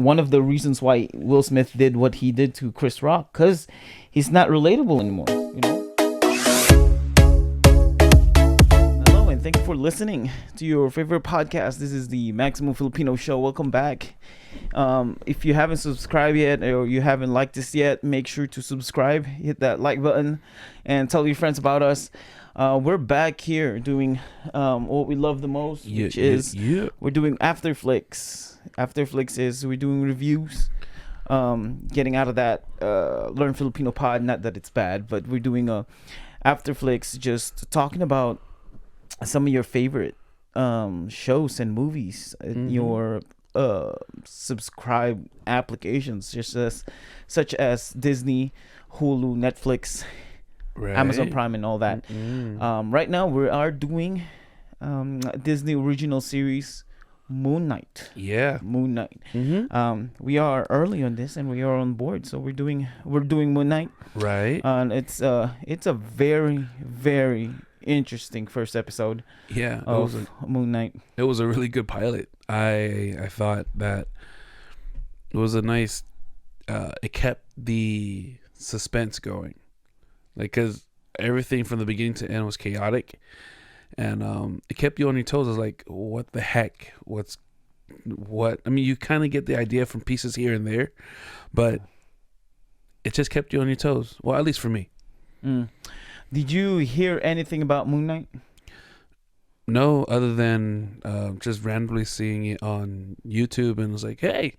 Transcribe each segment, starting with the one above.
one of the reasons why Will Smith did what he did to Chris Rock, because he's not relatable anymore. Hello, and thank you for listening to your favorite podcast. This is the Maximum Filipino Show. Welcome back. If you haven't subscribed yet or you haven't liked this yet, make sure to subscribe, hit that like button, and tell your friends about us. We're back here doing what we love the most, which is we're doing Afterflicks. Afterflicks is we're doing reviews, getting out of that Learn Filipino pod. Not that it's bad, but we're doing a Afterflicks, just talking about some of your favorite shows and movies in your subscribe applications, such as Disney, Hulu, Netflix, Amazon Prime, and all that. Right now we are doing Disney original series Moon Knight. Moon Knight. We are early on this and we are on board, so we're doing Moon Knight, right? And it's a very, very interesting first episode of Moon Knight. It was a really good pilot. I thought that it was a nice it kept the suspense going, like, because everything from the beginning to end was chaotic, and it kept you on your toes. I was like, what the heck, what I mean, you kind of get the idea from pieces here and there, but it just kept you on your toes. Well, at least for me. Did you hear anything about Moon Knight? No, other than just randomly seeing it on YouTube, and it was like, hey,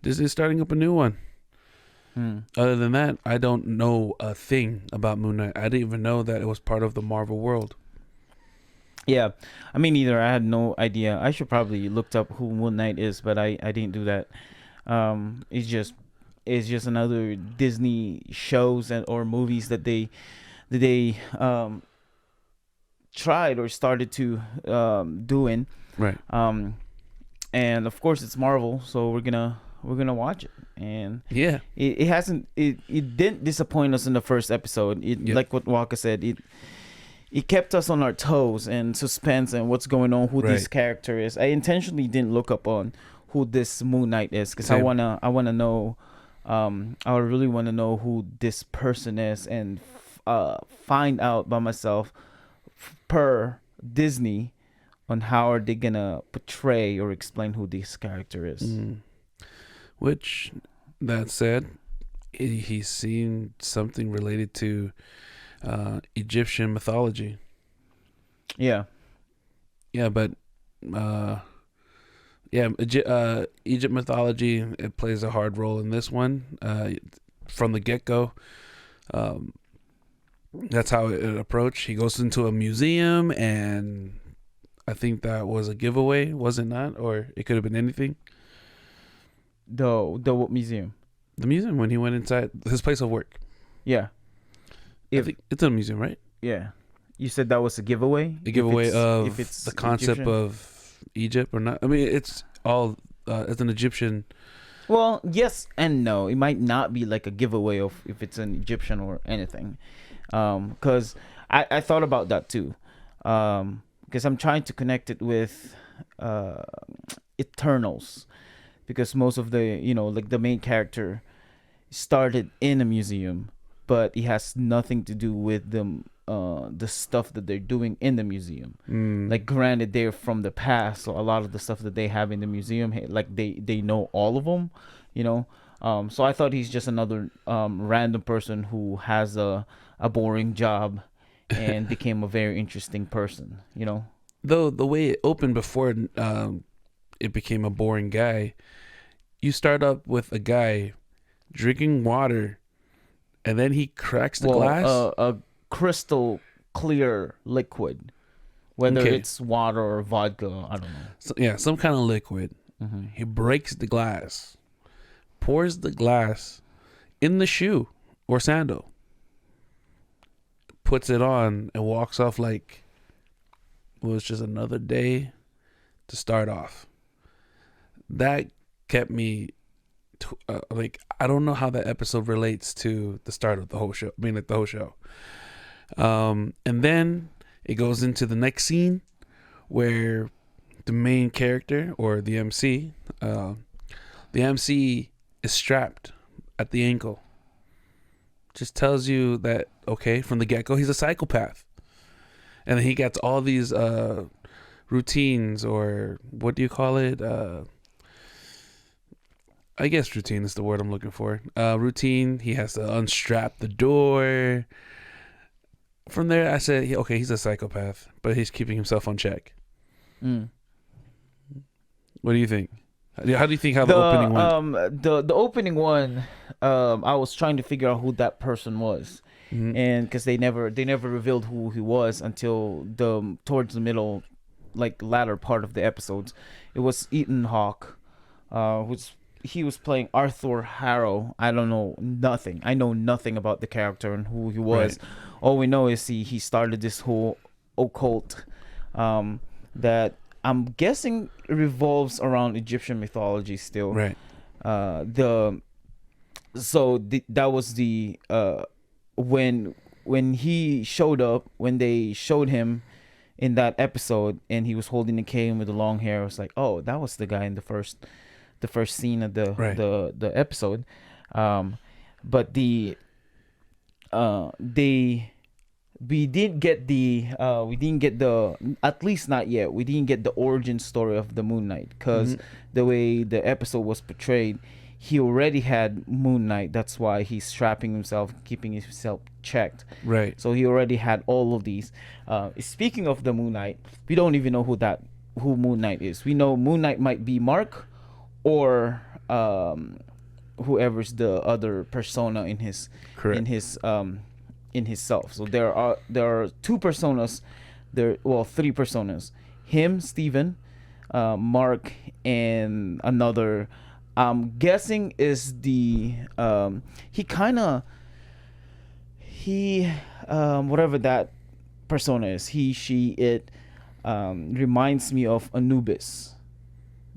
Disney's starting up a new one. Other than that, I don't know a thing about Moon Knight. I didn't even know that it was part of the Marvel world. Yeah, I mean, either I had no idea. I should probably looked up who Moon Knight is, but I didn't do that. It's just another Disney shows or movies that they tried or started to doing. Right. And of course it's Marvel, so we're gonna watch it. And yeah, it didn't disappoint us in the first episode. Like what Waka said, it kept us on our toes and suspense and what's going on, who this character is. I intentionally didn't look up on who this Moon Knight is, because I wanna know. I really want to know who this person is and find out by myself per Disney on how are they gonna portray or explain who this character is. Which, that said, he's seen something related to Egyptian mythology. Yeah, but Egypt mythology, it plays a hard role in this one from the get-go. That's how it approached. He goes into a museum, and I think that was a giveaway, was it not? Or it could have been anything. The what museum? The museum, when he went inside his place of work. Yeah. I think it's a museum, right? Yeah. You said that was a giveaway? A giveaway of the concept Egyptian? Of Egypt or not. I mean, it's all it's an Egyptian. Well, yes and no. It might not be like a giveaway of if it's an Egyptian or anything. Because I thought about that too. Because I'm trying to connect it with Eternals. Because most of the, like the main character started in a museum, but it has nothing to do with them. The stuff that they're doing in the museum, like, granted, they're from the past, so a lot of the stuff that they have in the museum, like, they know all of them, so I thought he's just another random person who has a boring job and became a very interesting person, Though the way it opened before it became a boring guy, you start up with a guy drinking water, and then he cracks the glass. A crystal clear liquid, whether it's water or vodka, I don't know. So, some kind of liquid. He breaks the glass, pours the glass in the shoe or sandal, puts it on, and walks off like it was just another day to start off. That kept me like, I don't know how that episode relates to the start of the whole show. I mean, like, the whole show. And then it goes into the next scene where the main character or the MC The MC is strapped at the ankle. Just tells you that, okay, from the get-go, he's a psychopath. And then he gets all these routines, or what do you call it? I guess routine is the word I'm looking for. Routine. He has to unstrap the door. From there, I said, okay, he's a psychopath, but he's keeping himself on check. Mm. What do you think? How do you think the opening went? The opening one, I was trying to figure out who that person was, and because they never revealed who he was until towards the middle, like latter part of the episodes. It was Ethan Hawke, he was playing Arthur Harrow. I don't know nothing. I know nothing about the character and who he was. Right. All we know is he started this whole occult that I'm guessing revolves around Egyptian mythology still. Right. That was the when he showed up, when they showed him in that episode and he was holding the cane with the long hair, I was like, oh, that was the guy in the first scene of the episode. But we didn't get the at least not yet, we didn't get the origin story of the Moon Knight, because the way the episode was portrayed, he already had Moon Knight. That's why he's strapping himself, keeping himself checked. Right. So he already had all of these. Speaking of the Moon Knight, we don't even know who Moon Knight is. We know Moon Knight might be Mark, or whoever's the other persona in his in his self. So there are two personas. Three personas. Him, Steven, Mark, and another. I'm guessing is the whatever that persona is. He, she, it reminds me of Anubis.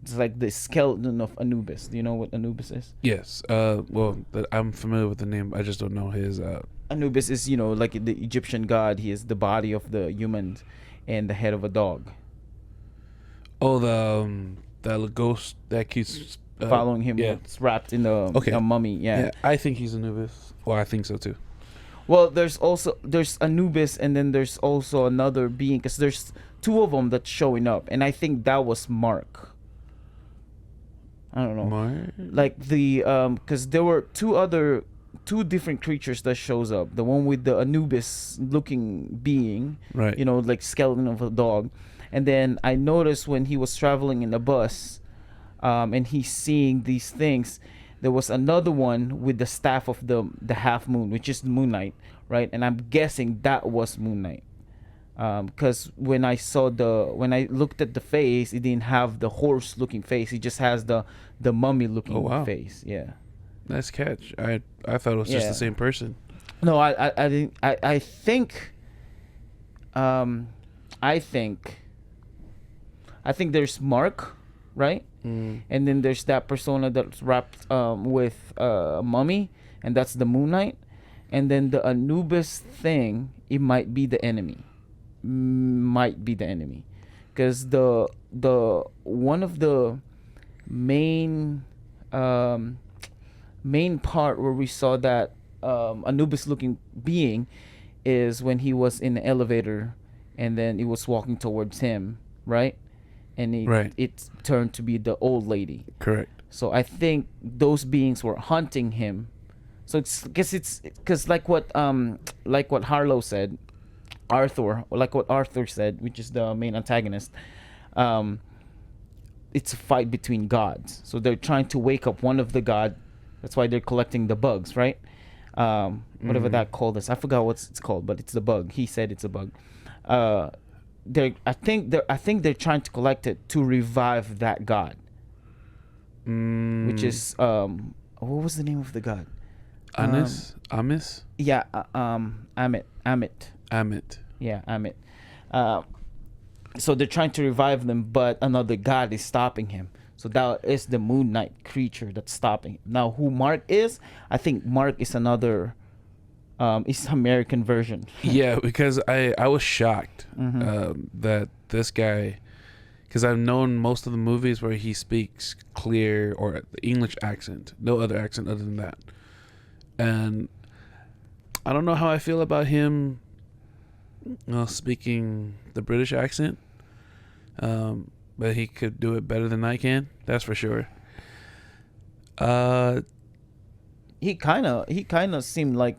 It's like the skeleton of Anubis. Do you know what Anubis is? Yes. I'm familiar with the name. I just don't know his. Anubis is, like the Egyptian god. He is the body of the human and the head of a dog. Oh, the ghost that keeps following him. Yeah. It's wrapped in a mummy. Yeah. I think he's Anubis. Well, I think so too. Well, there's Anubis, and then there's also another being, because there's two of them that's showing up, and I think that was Mark. I don't know. Mark? Like the because there were two different creatures that shows up. The one with the Anubis looking being, right? Like skeleton of a dog, and then I noticed when he was traveling in the bus, and he's seeing these things. There was another one with the staff of the half moon, which is Moon Knight, right? And I'm guessing that was Moon Knight, because when I looked at the face, it didn't have the horse looking face. It just has the mummy looking face. Yeah. Nice catch. I thought it was just the same person. No, I didn't. I think there's Mark, right? And then there's that persona that's wrapped with a mummy, and that's the Moon Knight. And then the Anubis thing, it might be the enemy. Because the one of the main part where we saw that Anubis looking being is when he was in the elevator, and then it was walking towards him, right? And it turned to be the old lady. Correct. So I think those beings were hunting him. So because like what Harlow said, like what Arthur said, which is the main antagonist, it's a fight between gods. So they're trying to wake up one of the god. That's why they're collecting the bugs, right? Whatever that called is. I forgot what it's called, but it's the bug. He said it's a bug. I think they're trying to collect it to revive that god, which is what was the name of the god? Amis. Yeah, Amit. Yeah, Amit. So they're trying to revive them, but another god is stopping him. So that is the Moon Knight creature that's stopping him. Now, who Mark is? I think Mark is another. It's American version. Yeah, because I was shocked that this guy, because I've known most of the movies where he speaks clear or the English accent, no other accent other than that. And I don't know how I feel about him speaking the British accent, but he could do it better than I can. That's for sure. He kind of seemed like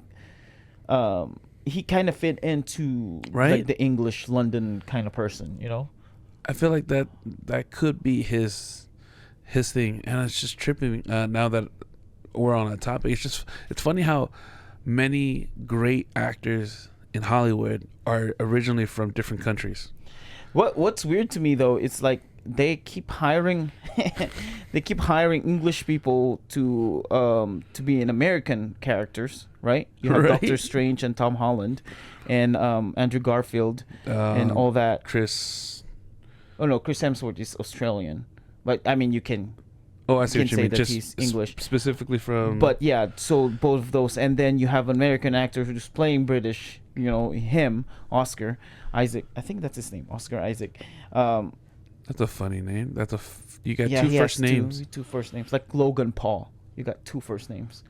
he kind of fit into Right? like the English London kind of person, you know. I feel like that could be his thing, and it's just tripping. Now that we're on that topic, it's funny how many great actors in Hollywood are originally from different countries. What's weird to me though, it's like they keep hiring English people to be in American characters, right? You have Right. Doctor Strange and Tom Holland and Andrew Garfield and all that. Chris. Oh no, Chris Hemsworth is Australian, but I mean you can Oh, I see can what you say mean. that Just he's English. specifically from. But yeah, so both of those, and then you have an American actor who's playing British. You know him, Oscar Isaac. I think that's his name, Oscar Isaac. That's a funny name. You got Yeah, two he first has names. Two first names, like Logan Paul. You got two first names.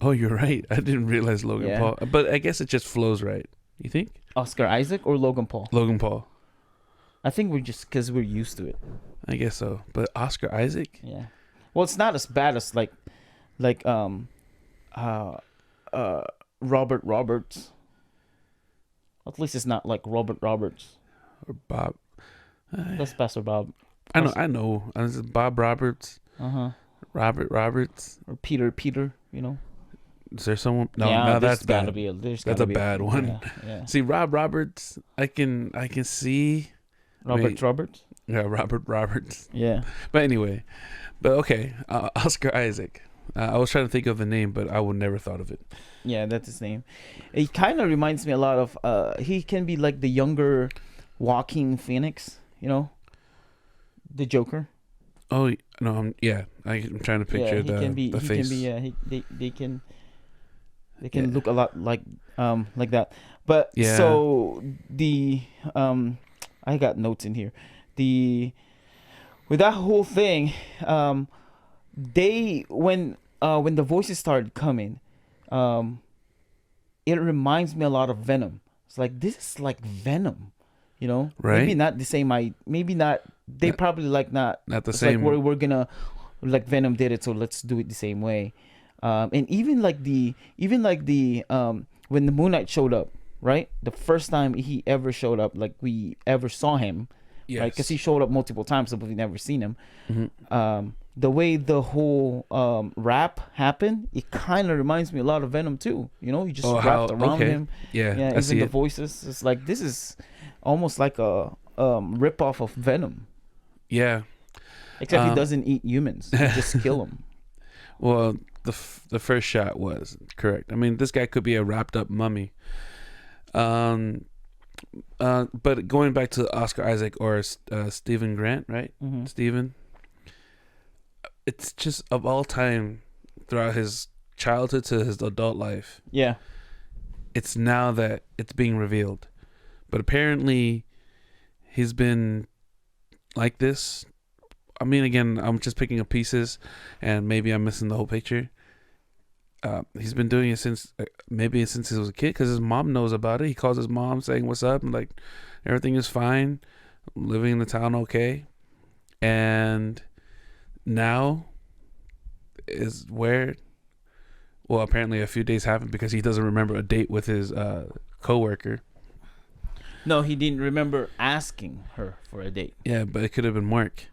Oh, you're right. I didn't realize Logan Yeah. Paul. But I guess it just flows right. You think? Oscar Isaac or Logan Paul? Logan Paul. I think we're just because we're used to it. I guess so. But Oscar Isaac? Yeah. Well, it's not as bad as like Robert Roberts. At least it's not like Robert Roberts. Or Bob? That's Pastor Bob. I know. This is Bob Roberts. Robert Roberts. Or Peter, you know. Is there someone? No, yeah, no, there's that's gotta bad. be there's That's gotta a be bad one. Yeah. See, Rob Roberts, I can see. Roberts. Yeah, Robert Roberts. Yeah. But anyway, okay, Oscar Isaac. I was trying to think of the name, but I would never thought of it. Yeah, that's his name. He kind of reminds me a lot of. He can be like the younger Joaquin Phoenix, you know, the Joker. Oh no, I'm trying to picture the face. They can look a lot like that. But Yeah. so the I got notes in here. With that whole thing, they when the voices started coming, it reminds me a lot of Venom. It's like this is like Venom, you know? Right. Maybe not the same. Maybe not. They probably like not the it's same. Like we're gonna like Venom did it, so let's do it the same way. And even like the when the Moon Knight showed up, right? The first time he ever showed up, like we ever saw him, Yes. right? Because he showed up multiple times, but we've never seen him. Mhm. The way the whole rap happened, it kind of reminds me a lot of Venom too. You know, he just wrapped around him. Yeah, Yeah, I even see the it. voices. It's like this is almost like a rip off of Venom, Yeah. except he doesn't eat humans; he just kill them. Well, the first shot was correct. I mean, this guy could be a wrapped up mummy. But going back to Oscar Isaac or Stephen Grant, right? Mm-hmm. Stephen. It's just of all time, throughout his childhood to his adult life, Yeah. it's now that it's being revealed. But apparently, he's been like this. I mean, again, I'm just picking up pieces, and maybe I'm missing the whole picture. He's been doing it since he was a kid, because his mom knows about it. He calls his mom saying, "What's up?" and like, everything is fine, living in the town okay, and now is where. Well, apparently a few days happened because he doesn't remember a date with his coworker. No, he didn't remember asking her for a date. Yeah, but it could have been Mark.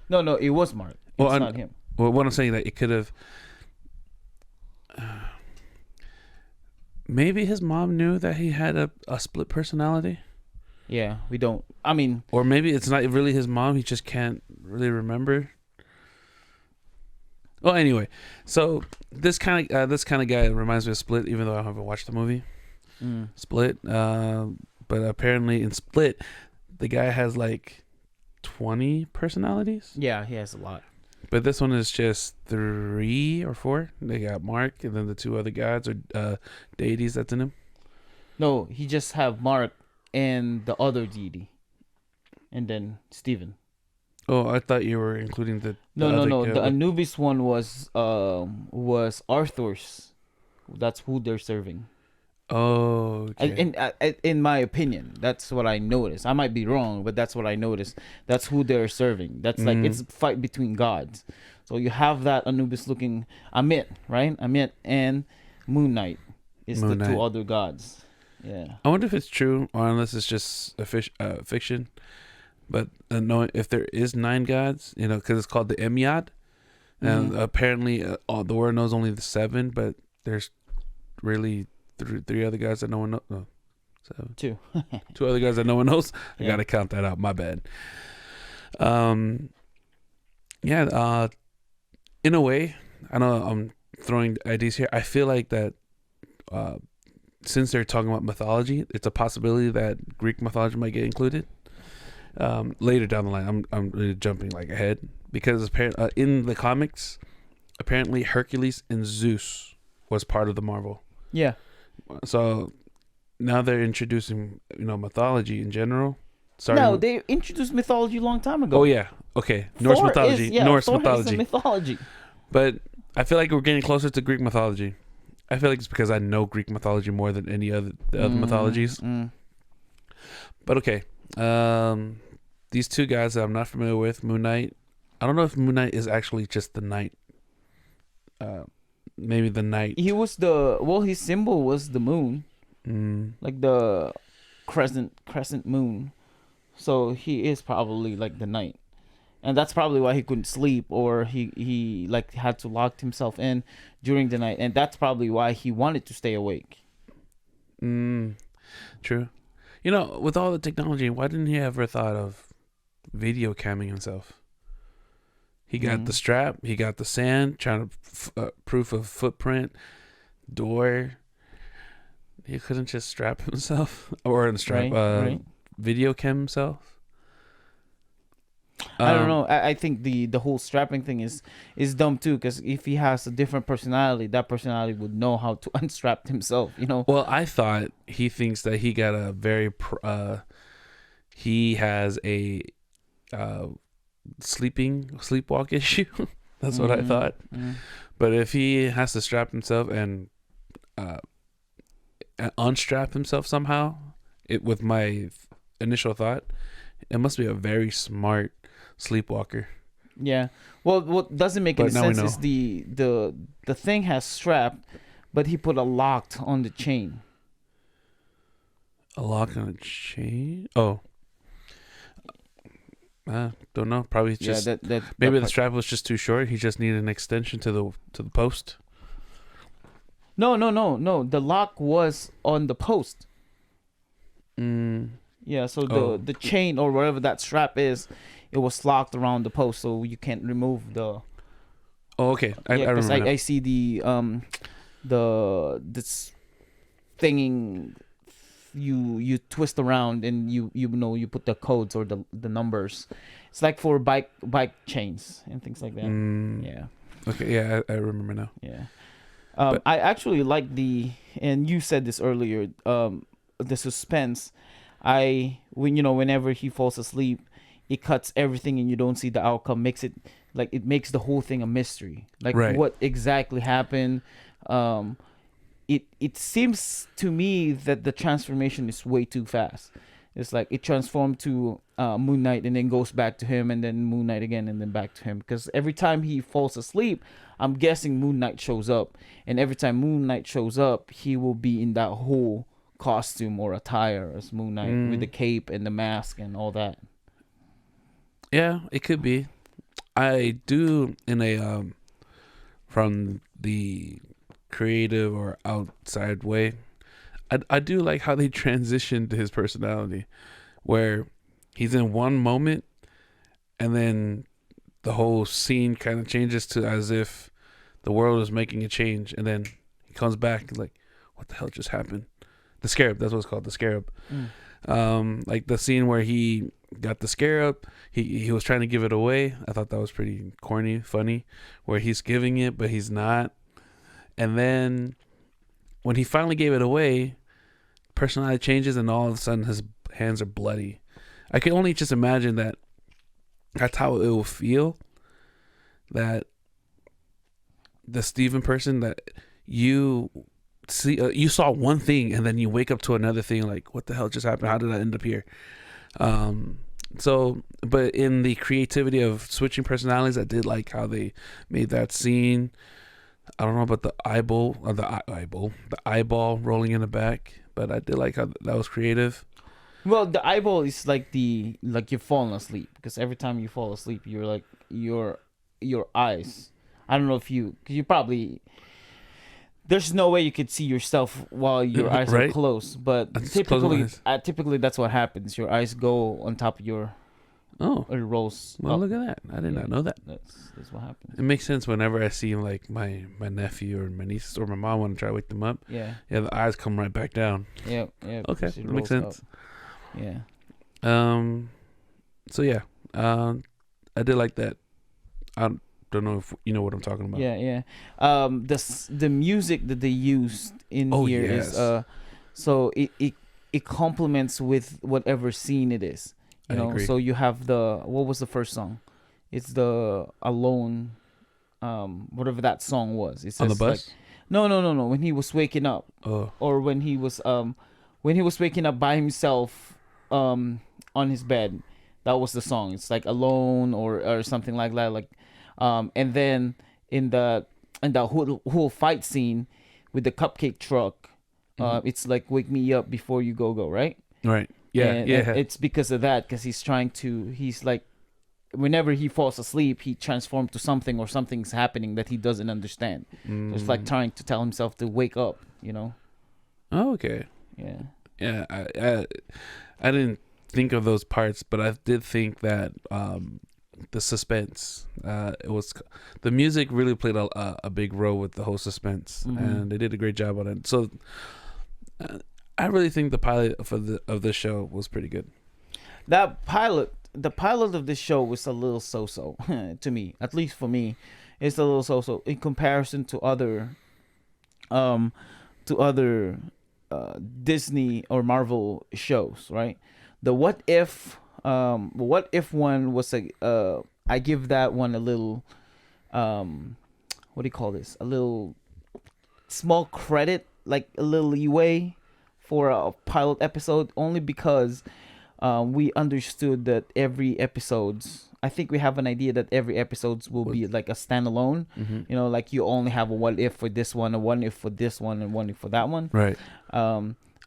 No, it was Mark. It's not him. Well, what I'm saying, that it could have. Maybe his mom knew that he had a split personality. Yeah, we don't. I mean, Or maybe it's not really his mom. He just can't really remember. Well, anyway, so this kind of guy reminds me of Split, even though I haven't watched the movie Split. But apparently in Split, the guy has like 20 personalities. yeah, he has a lot. But this one is just 3 or 4. They got Mark, and then the 2 other gods or deities that's in him. No, he just have Mark and the other deity. and then Steven. Oh, I thought you were including the No, no, other no. guy. The Anubis one was Arthur's. That's who they're serving. Oh, okay. In my opinion, that's what I noticed. I might be wrong, but that's what I noticed. That's who they're serving. That's like it's a fight between gods. So you have that Anubis looking Amit, right? Amit and Moon Knight is Moon the two Knight. other gods. Yeah. I wonder if it's true or unless it's just a fiction. But knowing if there is 9 gods, because it's called the Emyad, and apparently the world knows only the 7, but there's really three other guys that no one knows. No, 7. 2. 2 other guys that no one knows. I Yeah. gotta count that out. My bad. In a way, I know I'm throwing ideas here. I feel like that since they're talking about mythology, it's a possibility that Greek mythology might get included later down the line. I'm really jumping like ahead because apparently in the comics, apparently Hercules and Zeus was part of the Marvel. Yeah. So now they're introducing mythology in general. No, they introduced mythology a long time ago. Oh yeah, okay. Norse mythology. Norse Thor mythology. is a mythology. But I feel like we're getting closer to Greek mythology. I feel like it's because I know Greek mythology more than any other mythologies. But okay, these 2 guys that I'm not familiar with, Moon Knight. I don't know if Moon Knight is actually just the knight. Maybe the knight. He was his symbol was the moon, like the crescent moon. So he is probably like the knight, and that's probably why he couldn't sleep, or he like had to lock himself in during the night, and that's probably why he wanted to stay awake. True. With all the technology, why didn't he ever thought of video camming himself? He got the strap. He got the sand. Trying to proof of footprint, door. He couldn't just strap himself or strap Right. video cam himself. I don't know. I think the whole strapping thing is dumb too, because if he has a different personality, that personality would know how to unstrap himself. Well, I thought he thinks that he got a very he has a sleepwalk issue. That's what I thought. But if he has to strap himself and unstrap himself somehow, with my initial thought, it must be a very smart sleepwalker. Yeah. Well, what doesn't make any sense is the thing has strapped, but he put a lock on the chain. A lock on a chain? Oh. Don't know. Probably just maybe the strap was just too short. He just needed an extension to the post. No. The lock was on the post. Yeah. So the chain or whatever that strap is, it was locked around the post, so you can't remove the. Oh, okay. I remember. I see this thinging. You twist around and you put the codes or the numbers. It's like for bike chains and things like that. Yeah. Okay. Yeah, I remember now. Yeah. I actually like and you said this earlier. The suspense. Whenever he falls asleep, it cuts everything and you don't see the outcome. It makes the whole thing a mystery. Like what exactly happened. It seems to me that the transformation is way too fast. It's like it transformed to Moon Knight and then goes back to him and then Moon Knight again and then back to him. Because every time he falls asleep, I'm guessing Moon Knight shows up. And every time Moon Knight shows up, he will be in that whole costume or attire as Moon Knight with the cape and the mask and all that. Yeah, it could be. I do from the creative or outside way, I do like how they transitioned his personality, where he's in one moment and then the whole scene kind of changes to as if the world is making a change, and then he comes back like, what the hell just happened? The Scarab, that's what it's called, the Scarab. Like the scene where he got the Scarab, he was trying to give it away. I thought that was pretty corny, funny, where he's giving it but he's not. And then when he finally gave it away, personality changes and all of a sudden his hands are bloody. I can only just imagine that that's how it will feel. That the Steven person that you see, you saw one thing and then you wake up to another thing. Like, what the hell just happened? How did I end up here? So, but in the creativity of switching personalities, I did like how they made that scene. I don't know about the eyeball rolling in the back, but I did like how that was creative. Well, the eyeball is like you're falling asleep, because every time you fall asleep, you're like your eyes. I don't know if you, cause you probably, there's no way you could see yourself while your eyes Right? are closed, but I just close my eyes. typically that's what happens. Your eyes go on top of your, Oh, or it rolls. well, up. look at that. I did not know that. That's what happens. It makes sense whenever I see like my nephew or my niece or my mom want to try to wake them up. Yeah. Yeah, the eyes come right back down. Yeah. Okay, because it that makes rolls sense. up. Yeah. So yeah, I did like that. I don't know if you know what I'm talking about. Yeah. The music that they used in here yes. is so it complements with whatever scene it is. You know, agree. so you have what was the first song? It's the Alone, whatever that song was. It says, On the bus? Like, no. When he was waking up, or when he was waking up by himself, on his bed, that was the song. It's like Alone or something like that. Like, and then in the whole fight scene with the cupcake truck, it's like Wake Me Up Before You Go, right? Right. Yeah. And it's because of that, because he's like, whenever he falls asleep, he transforms to something, or something's happening that he doesn't understand. So it's like trying to tell himself to wake up, you know? Oh, okay. Yeah. Yeah. I didn't think of those parts, but I did think that the suspense, it was, the music really played a big role with the whole suspense, and they did a great job on it. So I really think the pilot of the show was pretty good. The pilot of this show was a little so-so to me. At least for me, it's a little so-so in comparison to other Disney or Marvel shows, right? The What If one was I give that one a little what do you call this? A little small credit, like a little leeway for a pilot episode, only because we understood that every episodes, I think we have an idea that every episodes will be like a standalone. You know, like you only have a what if for this one, a what if for this one, and one if for that one. Right.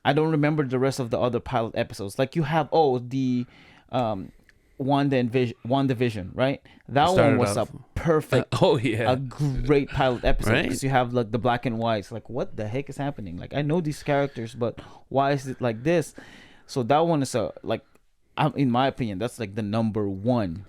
I don't remember the rest of the other pilot episodes. Like you have the WandaVision, right? That one was a perfect, a great pilot episode, because you have like the black and whites. Like, what the heck is happening? Like, I know these characters, but why is it like this? So that one is in my opinion, that's like the number one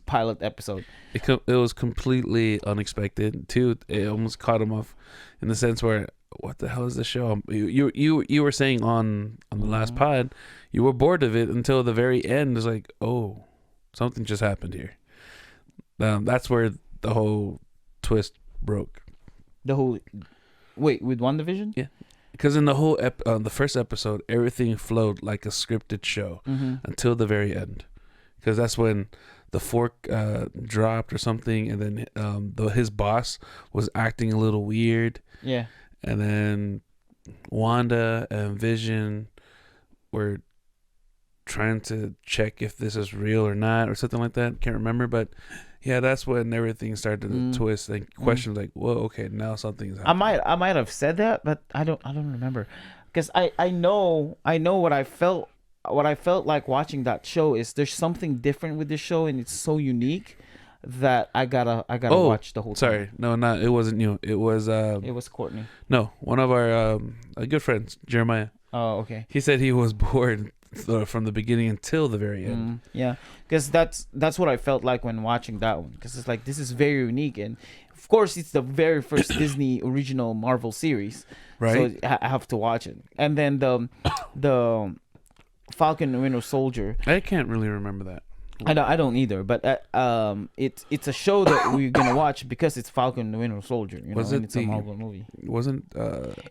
pilot episode. It was completely unexpected too. It almost caught him off in the sense where, what the hell is this show? You were saying on the last pod, you were bored of it until the very end. It's like, oh, something just happened here. That's where the whole twist broke. With WandaVision? Yeah. Because in the whole the first episode, everything flowed like a scripted show until the very end. Because that's when the fork dropped or something, and then his boss was acting a little weird. Yeah. And then Wanda and Vision were trying to check if this is real or not, or something like that. Can't remember, but yeah, that's when everything started to twist. Like questions like, "Whoa, okay, now something's happening." I might have said that, but I don't remember, because I know what I felt. What I felt like watching that show is there's something different with this show, and it's so unique that I gotta watch the whole. Sorry, no, it wasn't you. It was Courtney. No, one of our good friends, Jeremiah. Oh, okay. He said he was bored from the beginning until the very end. Yeah, because that's what I felt like when watching that one, because it's like, this is very unique, and of course it's the very first Disney original Marvel series, right? So I have to watch it. And then the Falcon and Winter Soldier. I can't really remember that. I don't either, but it's a show that we're gonna watch because it's Falcon and the Winter Soldier, you know, Was and it it's a Marvel movie. Wasn't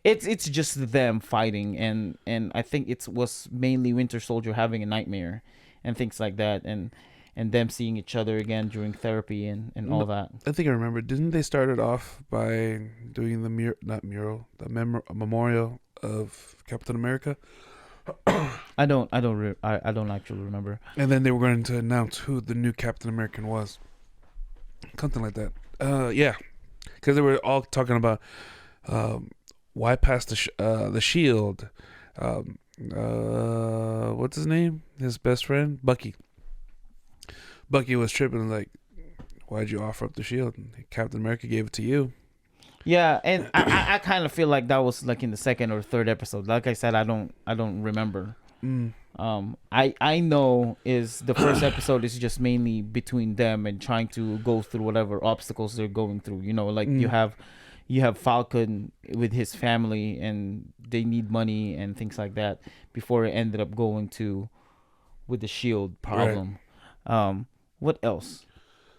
It's just them fighting, and I think it was mainly Winter Soldier having a nightmare, and things like that, and them seeing each other again during therapy and all that. I think I remember. Didn't they start it off by doing the memorial of Captain America? I don't actually remember. And then they were going to announce who the new Captain American was. Something like that. Yeah, because they were all talking about why pass the shield. What's his name? His best friend, Bucky. Bucky was tripping like, why'd you offer up the shield? And Captain America gave it to you. Yeah, and I kind of feel like that was like in the second or third episode. Like I said, I don't remember. I know is the first episode is just mainly between them and trying to go through whatever obstacles they're going through. You know, like you have Falcon with his family and they need money and things like that before it ended up going to with the shield problem. Right. What else?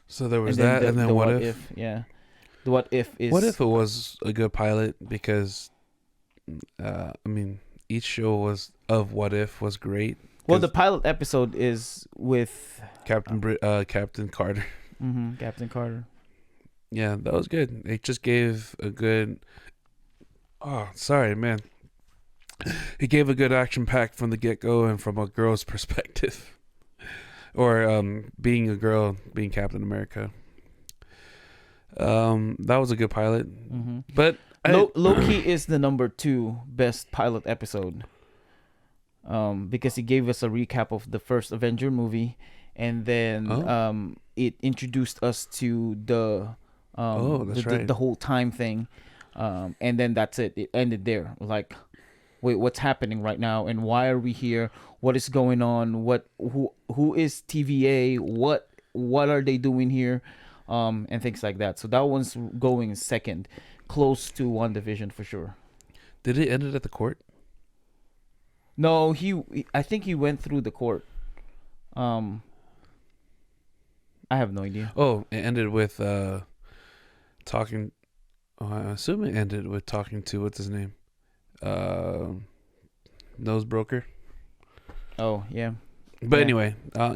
So there was that, and then the what if? Yeah. The what if is... What if it was a good pilot? Because, I mean, each show of What If was great. Well, the pilot episode is with... Captain Carter. Mm-hmm, Captain Carter. Yeah, that was good. It just gave a good... Oh, sorry, man. It gave a good action pack from the get-go and from a girl's perspective. Or being a girl, being Captain America. That was a good pilot. Mm-hmm. But Loki is the number 2 best pilot episode. Because he gave us a recap of the first Avenger movie, and then it introduced us to the the whole time thing, and then that's it. It ended there. Like, wait, what's happening right now, and why are we here? What is going on? Who is TVA? What are they doing here? And things like that. So that one's going second, close to WandaVision for sure. Did it end it at the court? No, I think he went through the court. I have no idea. Oh, it ended with talking. Oh, I assume it ended with talking to what's his name, Nose Broker. Oh yeah. But anyway, I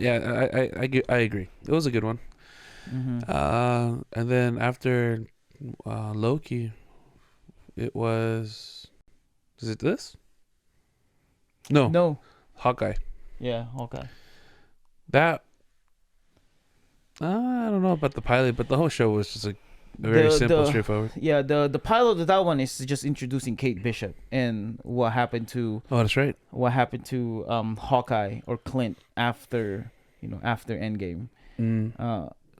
agree. It was a good one. Mm-hmm. And then after Loki, it was. Is it this? No. Hawkeye. Yeah, Hawkeye. That. I don't know about the pilot, but the whole show was just a very simple, straightforward. Yeah, the pilot of that one is just introducing Kate Bishop and what happened to. Oh, that's right. What happened to Hawkeye or Clint after Endgame.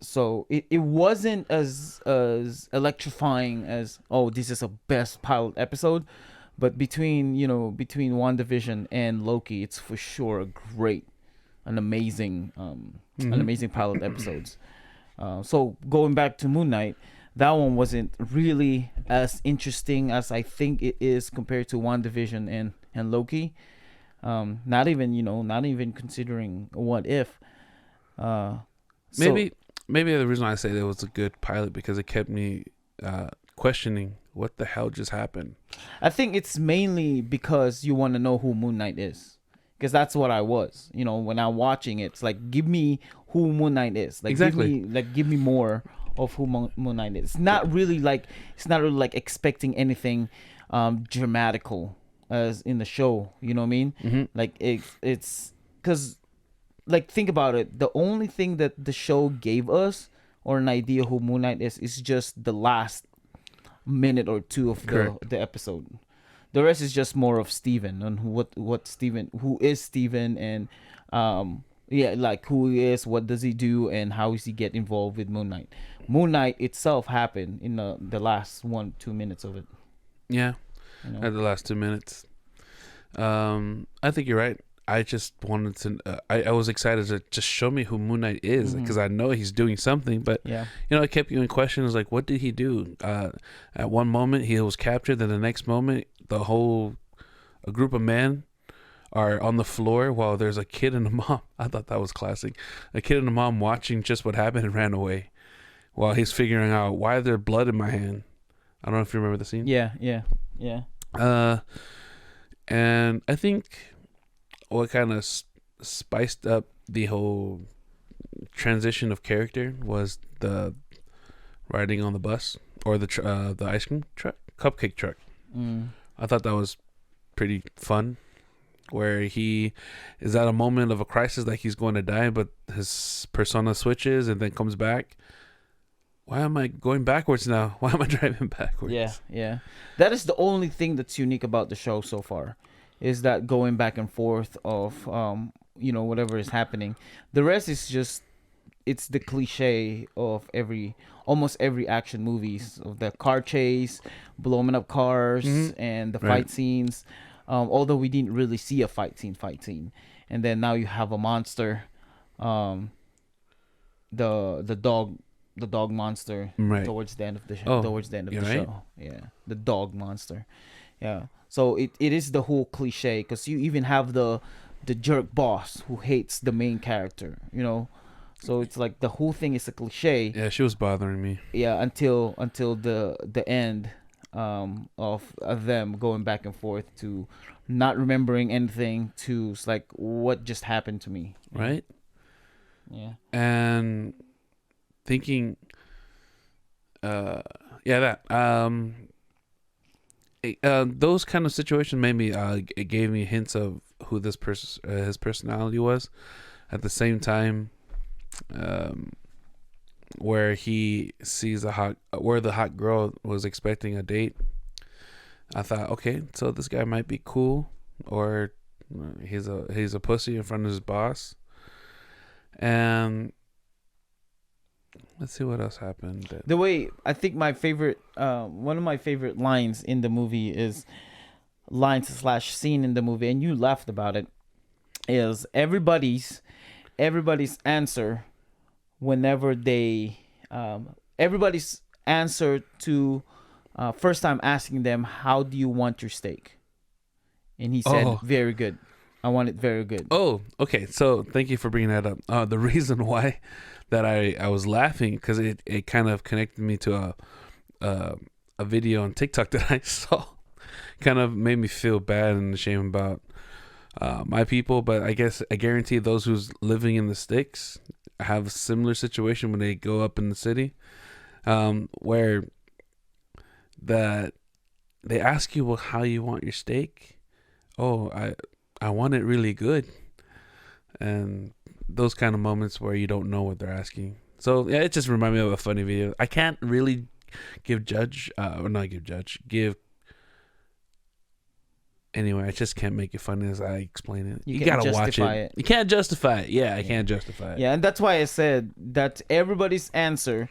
So it wasn't as electrifying as this is a best pilot episode, but between WandaVision and Loki, it's for sure an amazing pilot episodes. So going back to Moon Knight, that one wasn't really as interesting as I think it is compared to WandaVision and Loki. Not even considering What If. Maybe the reason I say that was a good pilot because it kept me questioning what the hell just happened. I think it's mainly because you want to know who Moon Knight is, because that's what I was. When I'm watching it, it's like, give me who Moon Knight is. Like, exactly. Give me more of who Moon Knight is. It's not really like expecting anything dramatical as in the show. You know what I mean? Mm-hmm. Like it's because. Like, think about it. The only thing that the show gave us, or an idea who Moon Knight is just the last minute or two of the episode. The rest is just more of Steven and who is Steven, and like who he is, what does he do, and how does he get involved with Moon Knight. Moon Knight itself happened in the last 1-2 minutes of it. Yeah, at the last 2 minutes. I think you're right. I just wanted to. I was excited to just show me who Moon Knight is, because I know he's doing something. But it kept you in question. It was like, what did he do? At one moment he was captured, then the next moment a group of men are on the floor while there's a kid and a mom. I thought that was classic. A kid and a mom watching just what happened and ran away while he's figuring out why there's blood in my hand. I don't know if you remember the scene. Yeah. And I think what kind of spiced up the whole transition of character was the riding on the bus or the ice cream truck, cupcake truck. I thought that was pretty fun, where he is at a moment of a crisis, like he's going to die, but his persona switches and then comes back. Why am I going backwards now? Why am I driving backwards? Yeah. That is the only thing that's unique about the show so far, is that going back and forth of whatever is happening. The rest is just, it's the cliche of almost every action movies, of the car chase, blowing up cars, and the fight scenes. Although we didn't really see a fight scene, and then now you have a monster, the dog monster, towards the end of the show. Show, yeah, the dog monster, yeah. So it is the whole cliche, because you even have the jerk boss who hates the main character, So it's like the whole thing is a cliche. Yeah, she was bothering me. Yeah, until the end of them going back and forth to not remembering anything, to it's like, what just happened to me? Right? Yeah. And thinking those kind of situations made me it gave me hints of who this person his personality was. At the same time, where he sees the hot girl was expecting a date, I thought, okay, so this guy might be cool, or he's a pussy in front of his boss. And let's see what else happened. The way, I think my favorite, one of my favorite lines in the movie is scene in the movie, and you laughed about it, is everybody's answer whenever they everybody's answer to first time asking them, how do you want your steak? And he said, very good. I want it very good. Oh, okay. So thank you for bringing that up. The reason why that I was laughing, because it kind of connected me to a video on TikTok that I saw. Kind of made me feel bad and ashamed about my people, but I guarantee those who's living in the sticks have a similar situation when they go up in the city, where that they ask you, well, how you want your steak? Oh, I want it really good. And those kind of moments where you don't know what they're asking. So yeah, it just reminded me of a funny video. I can't really anyway, I just can't make it funny as I explain it. You gotta watch it. You can't justify it. Yeah, I can't justify it. Yeah, and that's why I said that everybody's answer,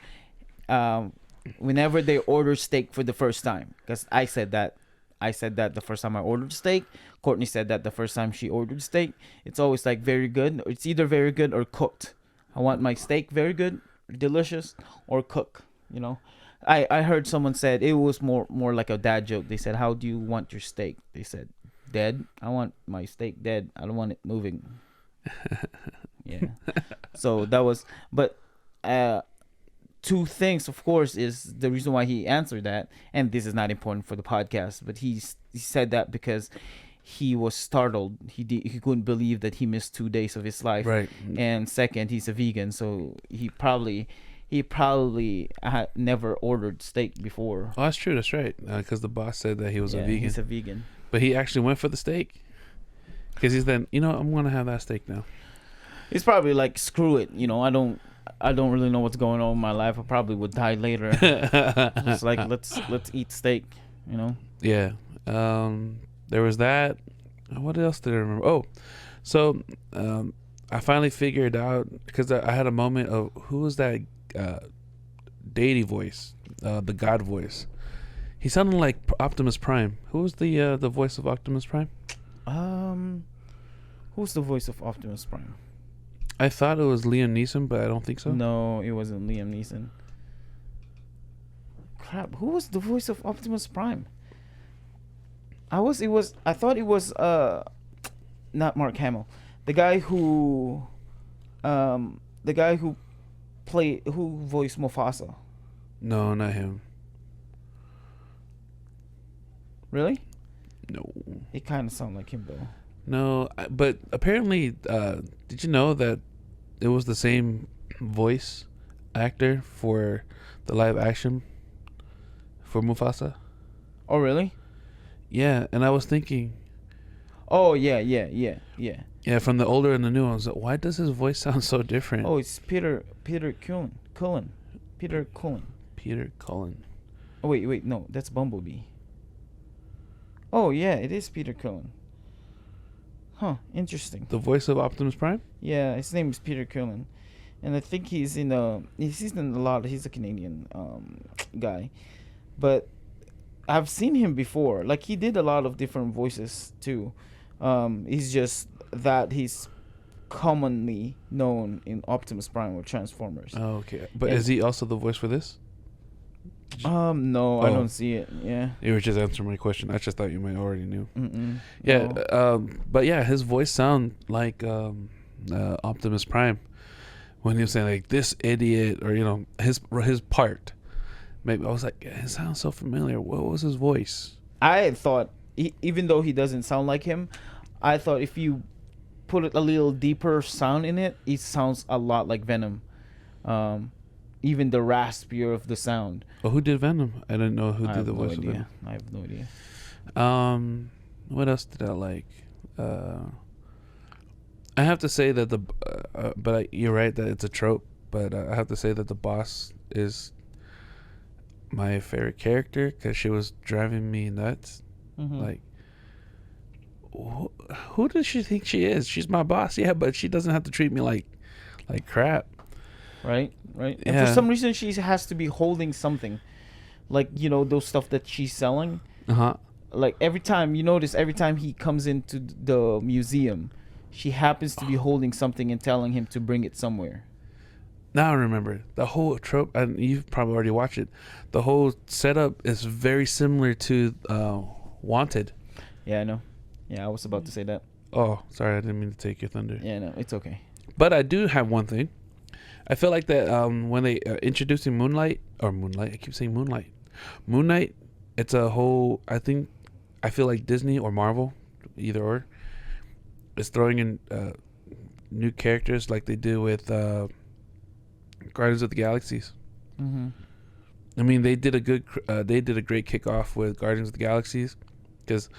whenever they order steak for the first time, because I said that the first time I ordered steak. Courtney said that the first time she ordered steak. It's always like very good. It's either very good or cooked. I want my steak very good, delicious, or cook. I heard someone said, it was more like a dad joke. They said, how do you want your steak? They said, dead. I want my steak dead. I don't want it moving. Yeah. So that was, but two things, of course, is the reason why he answered that. And this is not important for the podcast, but he said that because he was startled. He couldn't believe that he missed 2 days of his life. Right. And second, he's a vegan, so he probably had never ordered steak before. Oh, that's true. That's right. Because the boss said that he was a vegan. He's a vegan. But he actually went for the steak. Because he's then, I'm going to have that steak now. He's probably like, screw it. I don't really know what's going on in my life. I probably would die later. It's like, let's eat steak, Yeah. There was that. What else did I remember? Oh, so I finally figured out, because I had a moment of, who was that deity voice, the god voice. He sounded like Optimus Prime. Who was the voice of Optimus Prime? Who's the voice of Optimus Prime? I thought it was Liam Neeson, but I don't think so. No, it wasn't Liam Neeson. Crap, who was the voice of Optimus Prime? I thought it was not Mark Hamill, the guy who, the guy who voiced Mufasa. No, not him. Really? No. It kind of sounded like him though. No, but apparently, did you know that it was the same voice actor for the live action for Mufasa? Oh really? Yeah, and I was thinking, Oh yeah. from the older and the new ones, why does his voice sound so different? Oh, it's Peter Cullen. Peter Cullen. Peter Cullen. Oh wait, no, that's Bumblebee. Oh yeah, it is Peter Cullen. Huh, interesting. The voice of Optimus Prime? Yeah, his name is Peter Cullen, and I think he's in a lot. He's a Canadian guy, but I've seen him before. Like he did a lot of different voices too. He's just that he's commonly known in Optimus Prime or Transformers. Oh, okay. But And- is he also the voice for this? No, I Oh. don't see it. Yeah. You were just answering my question. I just thought you might already knew. Mm-mm. Yeah, No. but yeah, his voice sound like Optimus Prime when he was saying like this idiot, or his part. Maybe I was like, it sounds so familiar. What was his voice? I thought, even though he doesn't sound like him, I thought if you put a little deeper sound in it, it sounds a lot like Venom. Even the raspier of the sound. Oh, who did Venom? I didn't know who I did have the no voice of idea. Venom. I have no idea. What else did I like? I have to say that you're right that it's a trope. But I have to say that the boss is my favorite character because she was driving me nuts. Mm-hmm. Like, who does she think she is? She's my boss, yeah, but she doesn't have to treat me like crap. Right. And Yeah. for some reason, she has to be holding something, like those stuff that she's selling. Like every time every time he comes into the museum, she happens to be holding something and telling him to bring it somewhere. Now I remember the whole trope, and you've probably already watched it. The whole setup is very similar to Wanted. Yeah, I know. Yeah, I was about to say that. Oh, sorry, I didn't mean to take your thunder. Yeah, no, it's okay. But I do have one thing. I feel like that when they introducing Moon Knight, I keep saying Moonlight. Moon Knight, it's a whole, I feel like Disney or Marvel, either or, is throwing in new characters like they do with Guardians of the Galaxies. Mm-hmm. I mean, they did a great kickoff with Guardians of the Galaxies, because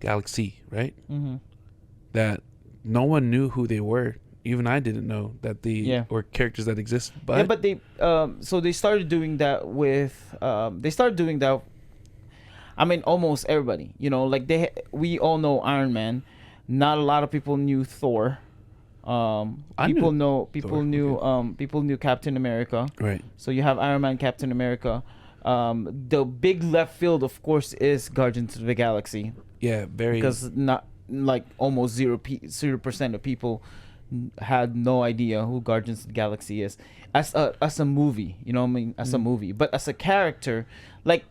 Galaxy, right? Mm-hmm. That no one knew who they were. Even I didn't know that were characters that exist. But Yeah, but they so they started doing that with I mean, almost everybody. Like we all know Iron Man. Not a lot of people knew Thor. People knew Captain America. right. So you have Iron Man, Captain America. The big left field, of course, is Guardians of the Galaxy, Yeah, very. because not like almost 0% of people had no idea who Guardians of the Galaxy is as a movie. You know what I mean? As a movie, but as a character, like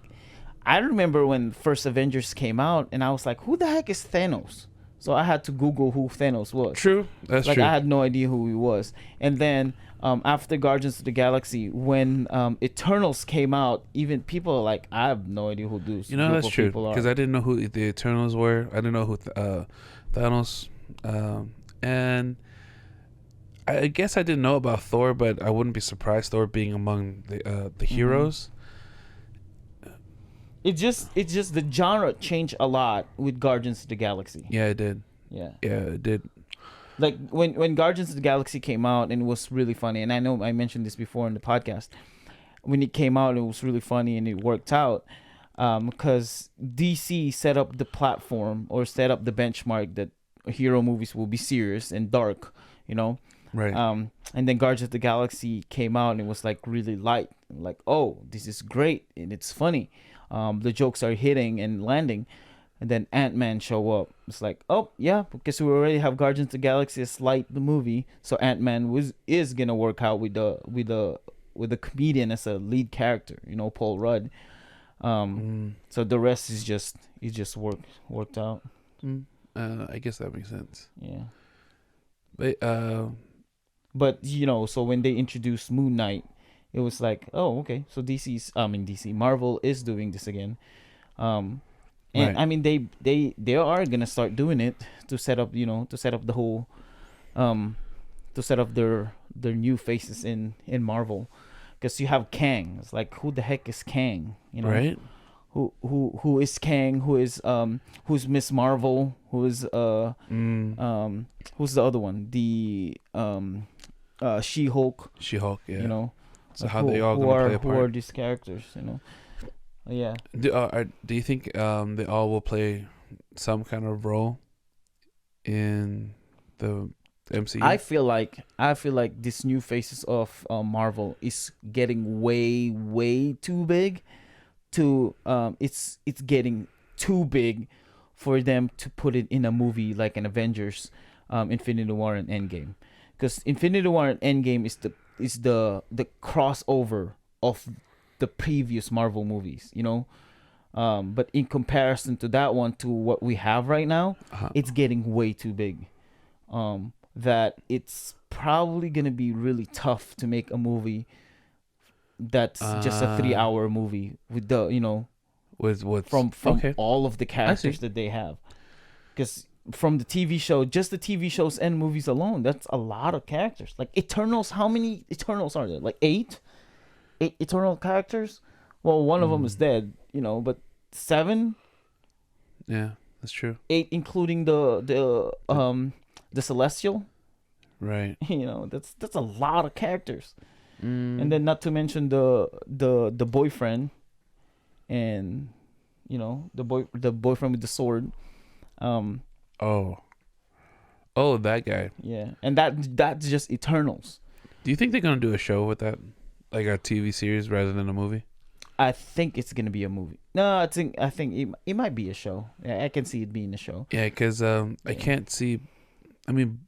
I remember when first Avengers came out, and I was like, who the heck is Thanos? So I had to Google who Thanos was. True. That's Like true. I had no idea who he was. And then after Guardians of the Galaxy, when Eternals came out, even people are like, I have no idea who those group That's of true. people are. Because I didn't know who the Eternals were. I didn't know who Thanos. And I guess I didn't know about Thor, but I wouldn't be surprised Thor being among the heroes. It's just the genre changed a lot with Guardians of the Galaxy. Yeah, it did. Yeah. Yeah, it did. Like when Guardians of the Galaxy came out, and it was really funny, and I know I mentioned this before in the podcast. When it came out, it was really funny and it worked out because DC set up the platform or set up the benchmark that hero movies will be serious and dark, Right. And then Guardians of the Galaxy came out and it was like really light, like, oh, this is great and it's funny. The jokes are hitting and landing. And then Ant-Man show up. It's like, oh yeah, because we already have Guardians of the Galaxy as light the movie, so Ant-Man is gonna work out with the comedian as a lead character, Paul Rudd. So the rest is just worked out. I guess that makes sense. Yeah. But But so when they introduced Moon Knight, it was like, oh, okay. So DC Marvel is doing this again. Um, and right, I mean they are gonna start doing it to set up the whole to set up their new faces in Marvel, because you have Kang. It's like, who the heck is Kang? right. Who is Kang? Who's Miss Marvel? Who's the other one? The She-Hulk. She-Hulk. Yeah. So Like, how they all gonna play a who are part? these characters? Yeah. Do you think they all will play some kind of role in the MCU? I feel like this new faces of Marvel is getting way too big. It's getting too big for them to put it in a movie like an Avengers, Infinity War and Endgame, because Infinity War and Endgame is the crossover of the previous Marvel movies. But in comparison to that one, to what we have right now, Uh-huh. it's getting way too big. That it's probably gonna be really tough to make a movie that's just a 3-hour movie with With what's from okay? all of the see. characters that they have, because from the TV show, just the TV shows and movies alone, that's a lot of characters. Like Eternals, how many Eternals are there? Like eight Eternal characters. Well, one of them is dead, but 7, Yeah, that's true. 8, including the Celestial. Right. That's a lot of characters. Mm. And then, not to mention the boyfriend, and the boyfriend with the sword. Oh, that guy. Yeah, and that's just Eternals. Do you think they're gonna do a show with that, like a TV series rather than a movie? I think it's gonna be a movie. No, I think it might be a show. Yeah, I can see it being a show. Yeah, because I can't see. I mean,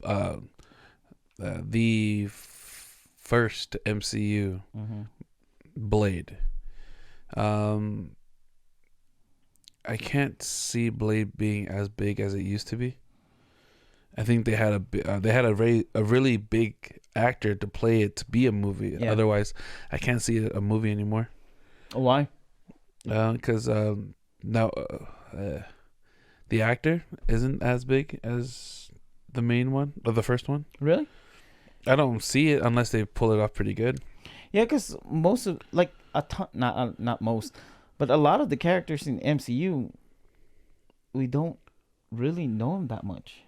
the first MCU Blade. I can't see Blade being as big as it used to be. I think they had a really big actor to play it to be a movie. Yeah. Otherwise, I can't see it a movie anymore. Why? Because now the actor isn't as big as the main one or the first one. Really? I don't see it unless they pull it off pretty good. Yeah, because most of a ton, not most, but a lot of the characters in MCU, we don't really know them that much.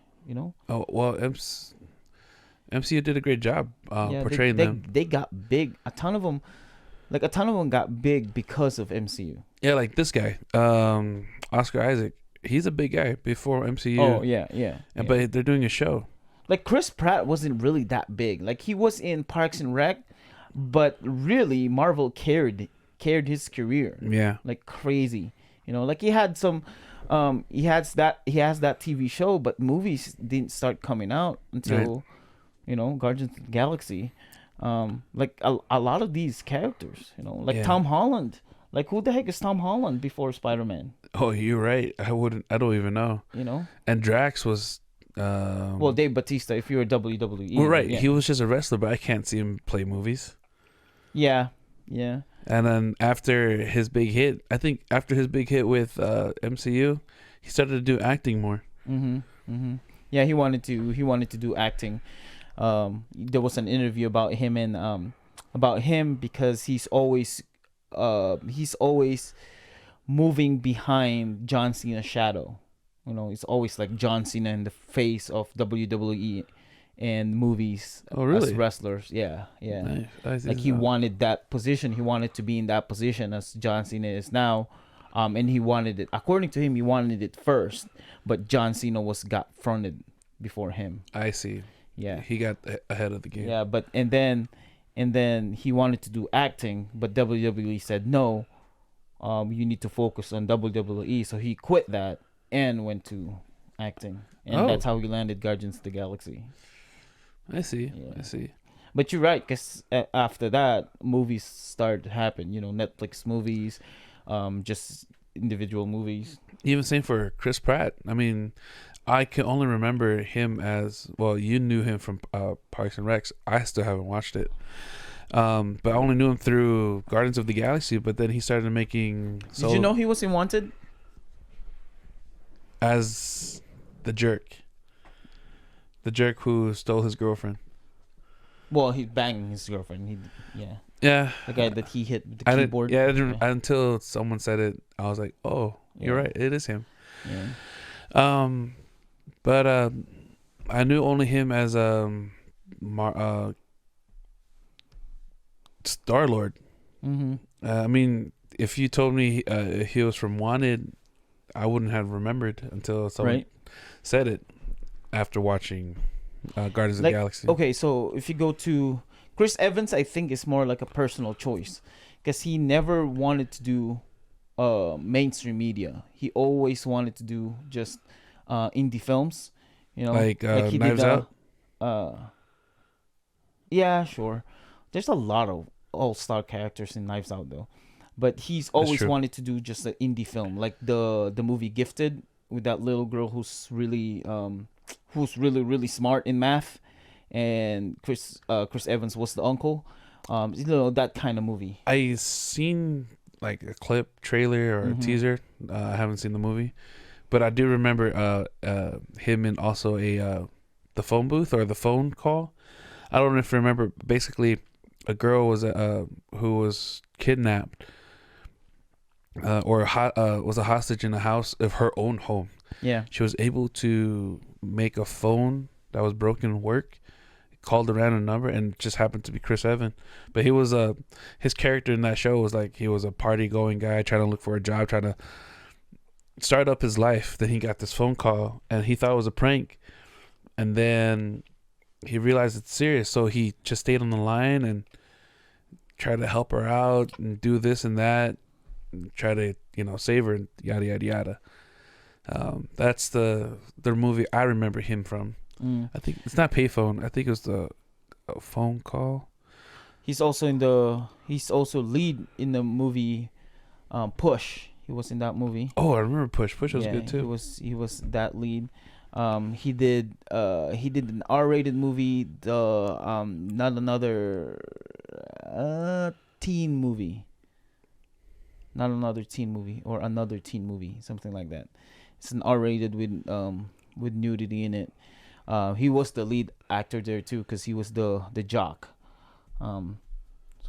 Oh well, MCU did a great job portraying them. They got big. A ton of them got big because of MCU. Yeah, like this guy, Oscar Isaac. He's a big guy before MCU. Oh yeah. But they're doing a show. Like Chris Pratt wasn't really that big. Like he was in Parks and Rec, but really Marvel carried his career. Yeah. Like crazy. Like he had some he has that TV show, but movies didn't start coming out until Guardians of the Galaxy. Like a lot of these characters, like Tom Holland. Like, who the heck is Tom Holland before Spider-Man? Oh, you're right. I don't even know. And Drax was well, Dave Bautista, if you're a WWE. Well, right. Yeah. He was just a wrestler, but I can't see him play movies. Yeah. And then after his big hit, I think after his big hit with MCU, he started to do acting more. Yeah, he wanted to do acting. There was an interview about him because he's always moving behind John Cena's shadow. It's always like John Cena in the face of WWE and movies. Oh, really? As wrestlers. Yeah. Nice. Like he wanted that position. He wanted to be in that position as John Cena is now. And he wanted it. According to him, he wanted it first, but John Cena got fronted before him. I see. Yeah. He got ahead of the game. Yeah, but and then he wanted to do acting, but WWE said no. You need to focus on WWE, so he quit that and went to acting, and that's how he landed Guardians of the Galaxy. I see. Yeah. I see. But you're right, because after that, movies started to happen. Netflix movies, just individual movies. Even same for Chris Pratt. I mean, I can only remember him as well. You knew him from Parks and Recs. I still haven't watched it. But I only knew him through Guardians of the Galaxy. But then he started making. Did you know he was in Wanted? As the jerk who stole his girlfriend. Well, he banged his girlfriend. Yeah. The guy that he hit with the keyboard. I didn't until someone said it. I was like, oh, you're right. It is him. Yeah. But I knew only him as Star-Lord. Mm-hmm. I mean, if you told me he was from Wanted, I wouldn't have remembered until someone said it after watching Guardians of the Galaxy. Okay, so if you go to Chris Evans, I think it's more like a personal choice because he never wanted to do mainstream media. He always wanted to do just indie films, you know, like he Knives did, Out. Yeah, sure. There's a lot of all-star characters in Knives Out though, but he's always wanted to do just an indie film, like the movie Gifted with that little girl who's really really smart in math, and Chris Evans was the uncle. You know, that kind of movie. I seen like a clip, trailer, or a teaser. I haven't seen the movie, but I do remember him in also the phone booth or the phone call. I don't know if you remember. Basically, a girl was who was kidnapped or was a hostage in a house of her own home. Yeah, she was able to make a phone that was broken work. Called a random number and just happened to be Chris Evans. But he was his character in that show was like he was a party going guy trying to look for a job, trying to start up his life. Then he got this phone call and he thought it was a prank, and then he realized it's serious, so he just stayed on the line and tried to help her out and do this and that and try to save her and yada yada yada. That's the movie I remember him from. I think it's not Payphone. I think it was the phone call. He's also lead in the movie Push. He was in that movie. Oh, I remember Push. Push was good too. He was that lead. He did an R-rated movie, not another teen movie. Not another teen movie or another teen movie, something like that. It's an R-rated with nudity in it. He was the lead actor there too, because he was the jock. So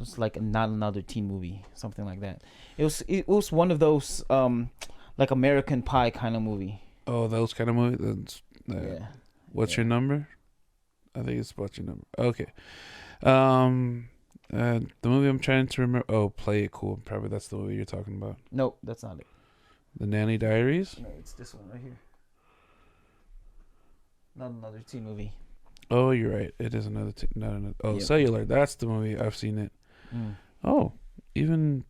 it's like not another teen movie, something like that. It was one of those like American Pie kind of movie. Oh, those kind of movies. Yeah. What's your number? I think it's What's Your Number. Okay. The movie I'm trying to remember. Oh, Play It Cool. Probably that's the movie you're talking about. Nope, that's not it. The Nanny Diaries. No, it's this one right here. Not another teen movie. Oh, you're right. It is another. Not another. Oh, Yep. Cellular. That's the movie. I've seen it. Oh, even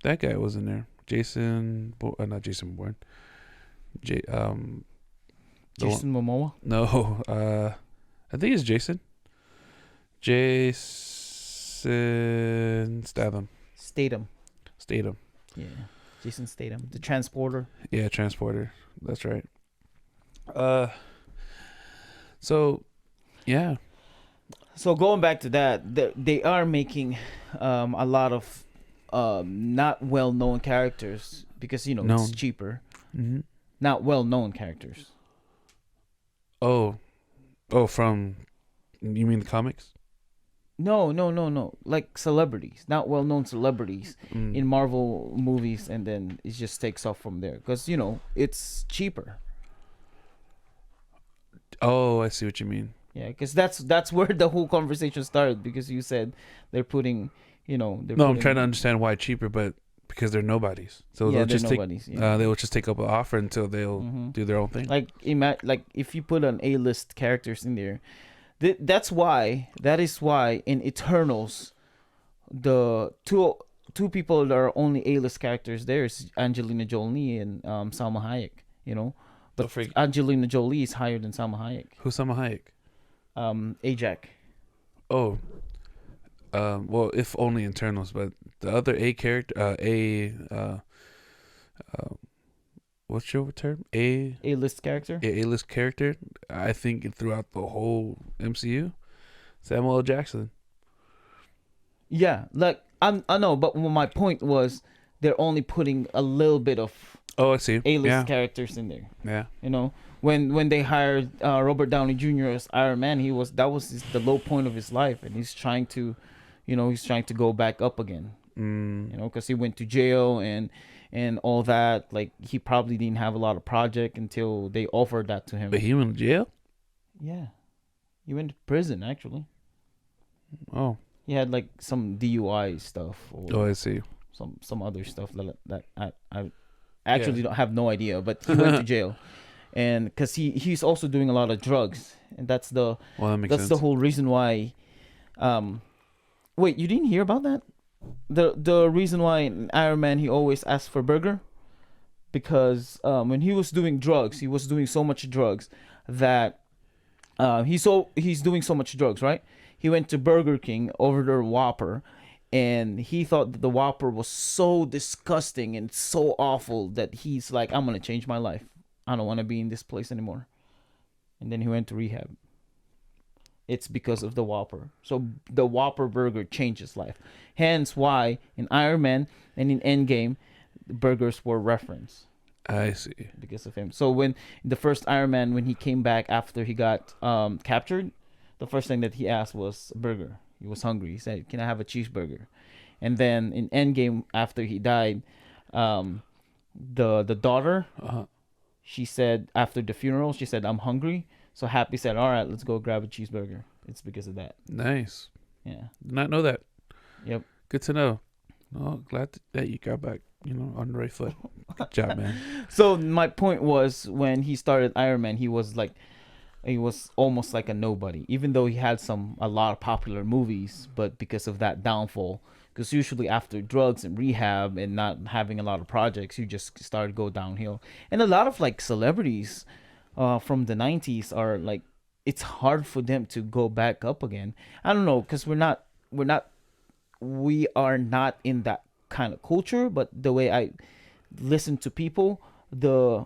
that guy was in there. Not Jason Bourne. Jason Momoa? No, I think it's Jason. Jason Statham. Yeah, Jason Statham, the transporter. Yeah, transporter. That's right. So, yeah. So going back to that, they are making a lot of not well-known characters because it's cheaper. Mm-hmm. Not well-known characters. Oh, from you mean the comics? No. Like celebrities, not well-known celebrities in Marvel movies, and then it just takes off from there because it's cheaper. Oh, I see what you mean. Yeah, because that's where the whole conversation started, because you said they're putting, I'm trying to understand why cheaper, but because they're nobodies, so they'll just nobodies, they will just take up an offer until they'll do their own thing. Like if you put an A-list characters in there, that is why in Eternals, the two people that are only A-list characters there is Angelina Jolie and Salma Hayek. But Angelina Jolie is higher than Salma Hayek. Who's Salma Hayek? Ajax. Oh. Well, if only Internals, but the other A character, what's your term? A-list character. A-list character. I think throughout the whole MCU, Samuel L. Jackson. Yeah, like I know, but my point was they're only putting a little bit of Oh, I see. A-list Yeah, characters in there. yeah. You know, when they hired Robert Downey Jr. as Iron Man, that was the low point of his life, and he's trying to, he's trying to go back up again. Mm. Because he went to jail and all that. Like he probably didn't have a lot of project until they offered that to him. But he went to jail. Yeah, he went to prison actually. Oh. He had like some DUI stuff or Oh, I see. some other stuff that I actually don't have no idea, but he went to jail, and because he's also doing a lot of drugs, and that's the whole reason why. Wait, you didn't hear about that? The reason why in Iron Man he always asks for burger, because when he was doing drugs, he was doing so much drugs that he's doing so much drugs, right? He went to Burger King, ordered a Whopper, and he thought that the Whopper was so disgusting and so awful that he's like, I'm gonna change my life. I don't want to be in this place anymore. And then he went to rehab. It's because of the Whopper. So the Whopper burger changed his life. Hence why in Iron Man and in Endgame, the burgers were referenced. I see. Because of him. So when the first Iron Man, when he came back after he got captured, the first thing that he asked was a burger. He was hungry. He said, "Can I have a cheeseburger?" And then in Endgame, after he died, the daughter, she said after the funeral, she said, "I'm hungry." So Happy said, "All right, let's go grab a cheeseburger." It's because of that. Nice. Yeah. Did not know that. Yep. Good to know. Oh, glad that you got back, on the right foot. Good job, man. So my point was, when he started Iron Man, he was almost like a nobody, even though he had a lot of popular movies, but because of that downfall, because usually after drugs and rehab and not having a lot of projects, you just start to go downhill. And a lot of like celebrities from the 90s are like, it's hard for them to go back up again. I don't know, because we are not in that kind of culture, but the way I listen to people, the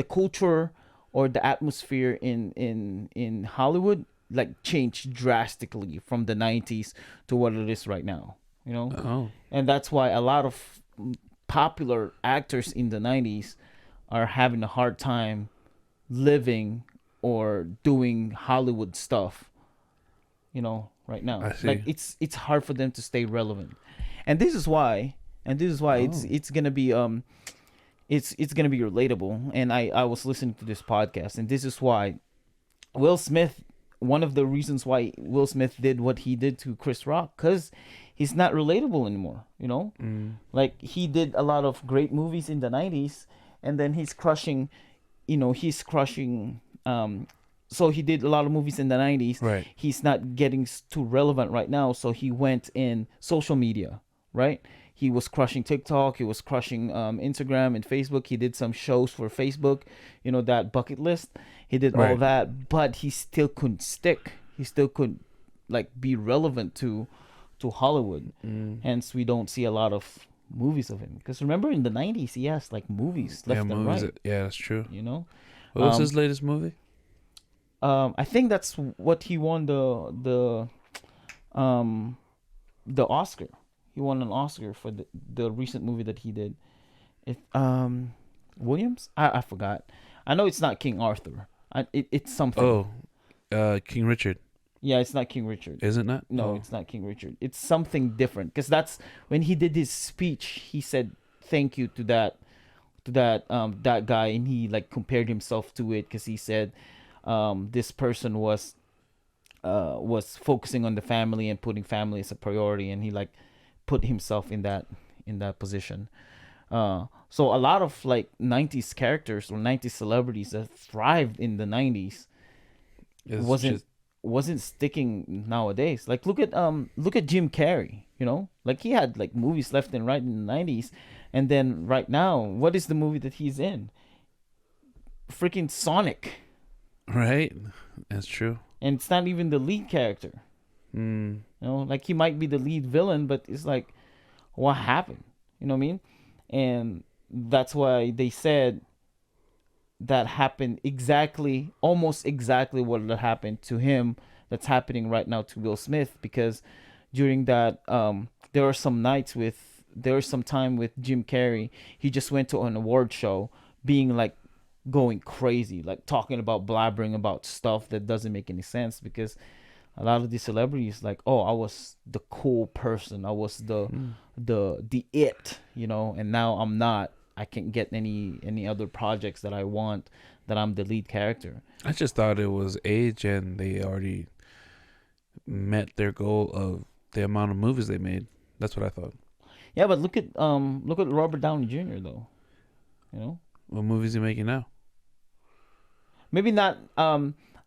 culture or the atmosphere in Hollywood like changed drastically from the 90s to what it is right now, Oh. and that's why a lot of popular actors in the 90s are having a hard time living or doing Hollywood stuff, right now. I see. Like it's hard for them to stay relevant, and this is why it's gonna be it's gonna be relatable. And I was listening to this podcast, and this is why Will Smith, one of the reasons why Will Smith did what he did to Chris Rock, because he's not relatable anymore. Like he did a lot of great movies in the 90s, and then he's crushing. So he did a lot of movies in the 90s. Right. He's not getting too relevant right now, so he went in social media, right? He was crushing TikTok. He was crushing Instagram and Facebook. He did some shows for Facebook, that bucket list. He did all that, but he still couldn't stick. He still couldn't be relevant to Hollywood. Hence, we don't see a lot of movies of him. Because remember, in the 90s, he has movies left and right. Yeah, that's true. What was his latest movie? I think that's what he won the Oscar. He won an Oscar for the recent movie that he did. Williams? I forgot. I know it's not King Arthur. It's something. King Richard. Yeah, it's not King Richard. Is it not? No, it's not King Richard. It's something different. Because that's when he did his speech. He said thank you to that guy, and he compared himself to it, because he said this person was focusing on the family and putting family as a priority, and he put himself in that position. So a lot of 90s characters or 90s celebrities that thrived in the 90s wasn't sticking nowadays. Look at Jim Carrey. He had movies left and right in the 90s, and then right now, what is the movie that he's in? Freaking Sonic. Right, that's true. And it's not even the lead character. He might be the lead villain, but it's what happened? You know what I mean? and that's why they said that happened exactly, almost exactly what happened to him. That's happening right now to Will Smith, because during that, there were some nights with there was some time with Jim Carrey. He just went to an award show, being like going crazy, like talking about, blabbering about stuff that doesn't make any sense, because a lot of these celebrities, like, oh, I was the cool person, I was the it, and now I'm not. I can't get any other projects that I want, that I'm the lead character. I just thought it was age, and they already met their goal of the amount of movies they made. That's what I thought. Yeah, but look at Robert Downey Jr. though. What movies is he making now? Maybe not.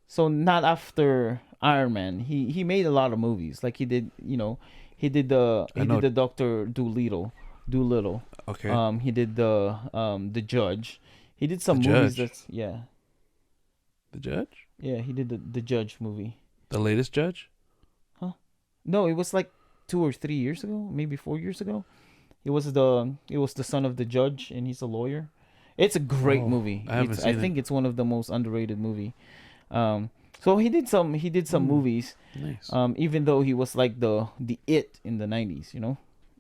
So not after Iron Man. He made a lot of movies. Like he did. He did the Doctor Doolittle. Okay. He did the Judge. He did some The movies. Judge? That's yeah. The Judge? Yeah, he did the Judge movie. The latest Judge? No, it was like 2 or 3 years ago, maybe 4 years ago. It was the son of the judge, and he's a lawyer. It's a great movie. I haven't seen I think it's one of the most underrated movie. So he did some movies. Nice. Even though he was like the it in the 90s.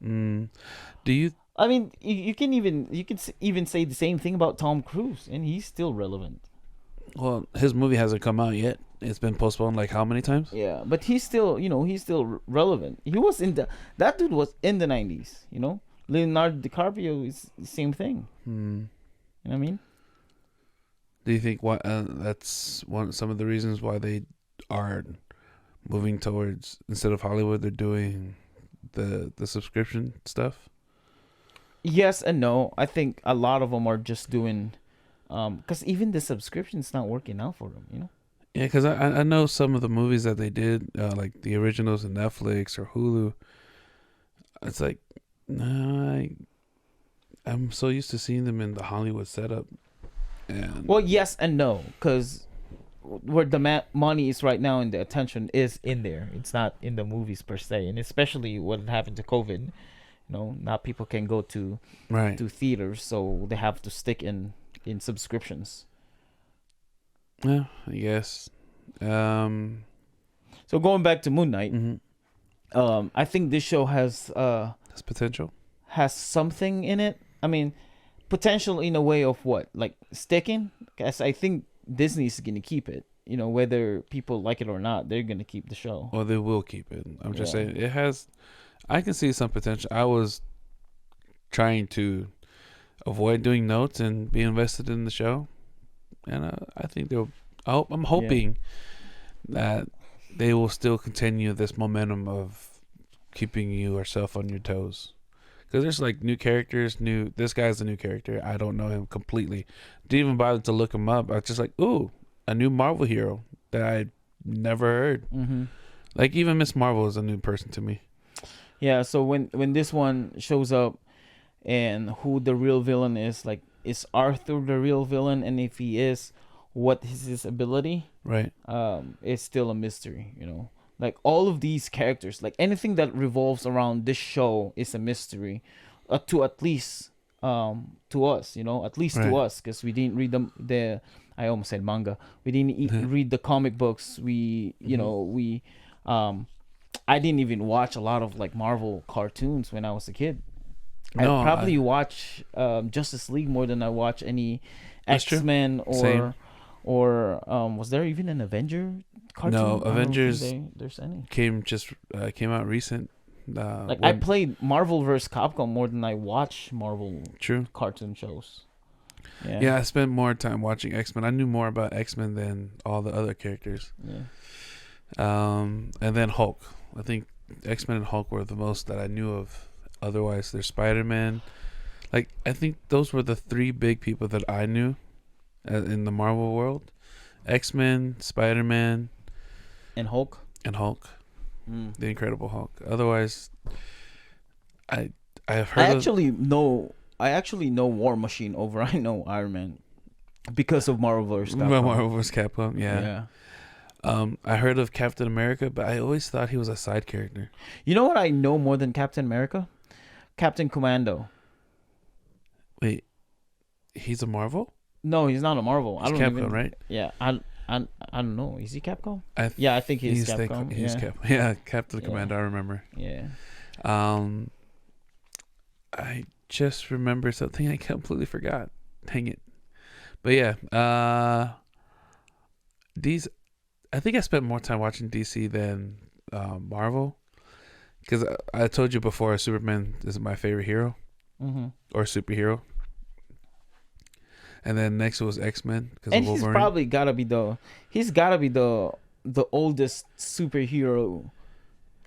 Do you? I mean, you can even say the same thing about Tom Cruise, and he's still relevant. Well, his movie hasn't come out yet. It's been postponed like how many times? Yeah, but he's still relevant. He was that dude was in the 90s. Leonardo DiCaprio is the same thing. You know what I mean? Do you think that's some of the reasons why they are moving towards, instead of Hollywood, they're doing the subscription stuff? Yes and no. I think a lot of them are just doing, because even the subscription's not working out for them. Yeah, because I know some of the movies that they did, like the originals in Netflix or Hulu. It's like, I'm so used to seeing them in the Hollywood setup. And Well, yes and no, because where the money is right now and the attention is in there. It's not in the movies per se, and especially what happened to COVID. Not people can go to right. theaters, so they have to stick in subscriptions. Yeah, I guess. So going back to Moon Knight, I think this show has potential. Has something in it. I mean, potential in a way of what, like sticking. Because I think Disney's gonna keep it. Whether people like it or not, they're gonna keep the show. Well, they will keep it. I'm just saying it has. I can see some potential. I was trying to avoid doing notes and be invested in the show, and I think they'll. I'm hoping that they will still continue this momentum of keeping yourself on your toes. Because there's like new characters, this guy's a new character. I don't know him completely. Didn't even bother to look him up. I was just like, ooh, a new Marvel hero that I never heard. Like even Miss Marvel is a new person to me. Yeah, so when this one shows up, and who the real villain is, like, is Arthur the real villain? And if he is, what is his ability? Right. It's still a mystery, Like all of these characters, like anything that revolves around this show is a mystery, to at least to us, at least to us, because we didn't read the I almost said manga. We didn't read the comic books. I didn't even watch a lot of like Marvel cartoons when I was a kid. No, I probably watch Justice League more than I watch any X-Men or was there even an Avenger cartoon? No, Avengers there's any. Came out recent. I played Marvel vs. Capcom more than I watch Marvel cartoon shows. Yeah, I spent more time watching X-Men. I knew more about X-Men than all the other characters. Yeah. And then Hulk. I think X-Men and Hulk were the most that I knew of. Otherwise, there's Spider-Man. Like, I think those were the three big people that I knew in the Marvel world. X-Men, Spider-Man, and Hulk. The Incredible Hulk. Otherwise, I've heard. I actually know War Machine over I know Iron Man because of Marvel vs. Capcom. Marvel vs. Capcom, yeah. I heard of Captain America, but I always thought he was a side character. You know what I know more than Captain America? Captain Commando. Wait, he's a Marvel? No, he's not a Marvel. He's I don't Capcom, even. right? Yeah, I don't know. Is he Capcom? I Yeah, I think he's he's Capcom. he's Yeah, Yeah, Captain yeah, Commando. I remember. yeah. Um, I just remember something I completely forgot. Dang it. But yeah, these. I think I spent more time watching DC than Marvel, because I told you before, Superman is my favorite hero Mm-hmm. or superhero, and then next was X-Men because And of Wolverine. he's gotta be the oldest superhero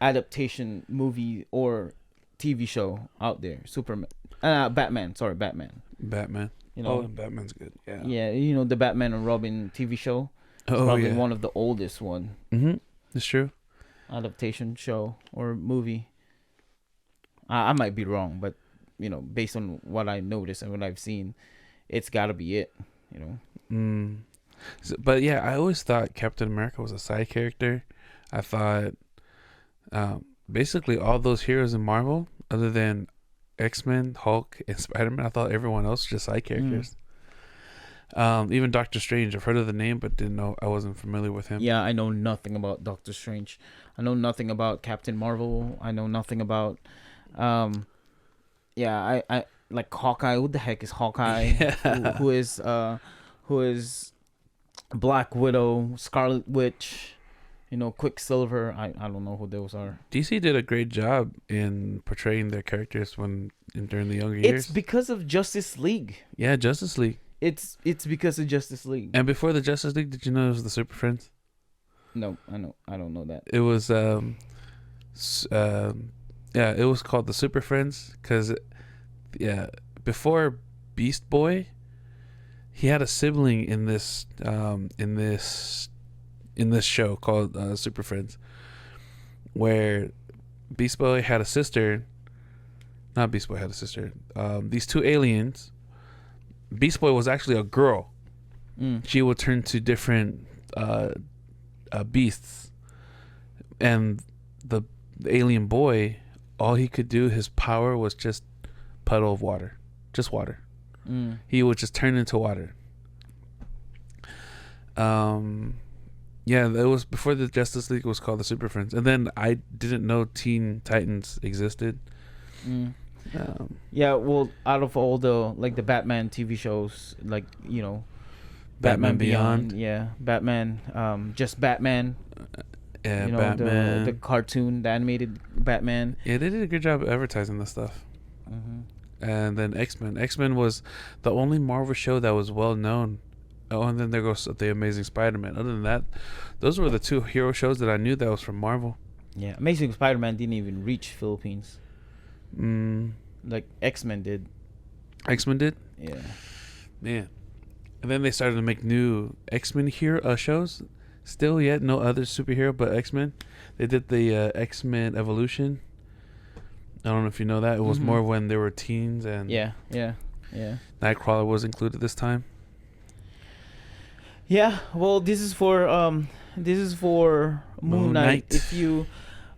adaptation movie or TV show out there. Superman, Batman. Sorry, Batman. Batman. You Oh, know, Batman's good. Yeah. yeah, you know the Batman and Robin TV show. It's Oh probably yeah. one of the oldest one It's true. adaptation show or movie. I might be wrong, but based on what I noticed and what I've seen, it's got to be it. You know. But yeah, I always thought Captain America was a side character. I thought basically all those heroes in Marvel, other than X-Men, Hulk, and Spider-Man, I thought everyone else was just side characters. Even Doctor Strange, I've heard of the name, but didn't know. I wasn't familiar with him. Yeah, I know nothing about Doctor Strange. I know nothing about Captain Marvel. I know nothing about, yeah, I like Hawkeye. Who the heck is Hawkeye? Yeah. Who is Black Widow, Scarlet Witch, Quicksilver. I don't know who those are. DC did a great job in portraying their characters during the younger years. It's because of Justice League. Yeah, Justice League. It's because of Justice League. And before the Justice League, did you know it was the Super Friends? No, I don't know that. It was yeah, it was called the Super Friends because before Beast Boy, he had a sibling in this show called Super Friends, where Beast Boy had a sister. Not Beast Boy had a sister. These two aliens. Beast Boy was actually a girl. She would turn to different beasts, and the alien boy, all he could do, his power was just puddle of water, just water. He would just turn into water. Yeah, it was before the Justice League was called the Super Friends, and then I didn't know Teen Titans existed. Yeah, well, out of all the Batman TV shows, Batman Beyond. Yeah, Batman, just Batman. Yeah, Batman, the cartoon, the animated Batman. Yeah, they did a good job of advertising this stuff. And then X-Men. X-Men was the only Marvel show that was well known. Oh, and then there goes the Amazing Spider-Man. Other than that, those were the two hero shows that I knew that was from Marvel. Yeah, Amazing Spider-Man didn't even reach Philippines. Like X-Men did. X-Men did? Yeah. Man. And then they started to make new X-Men hero shows. Still yet no other superhero but X-Men. They did the X-Men Evolution. I don't know if you know that. It was more when they were teens and yeah. Nightcrawler was included this time. Yeah, well, this is for Moon Knight. If you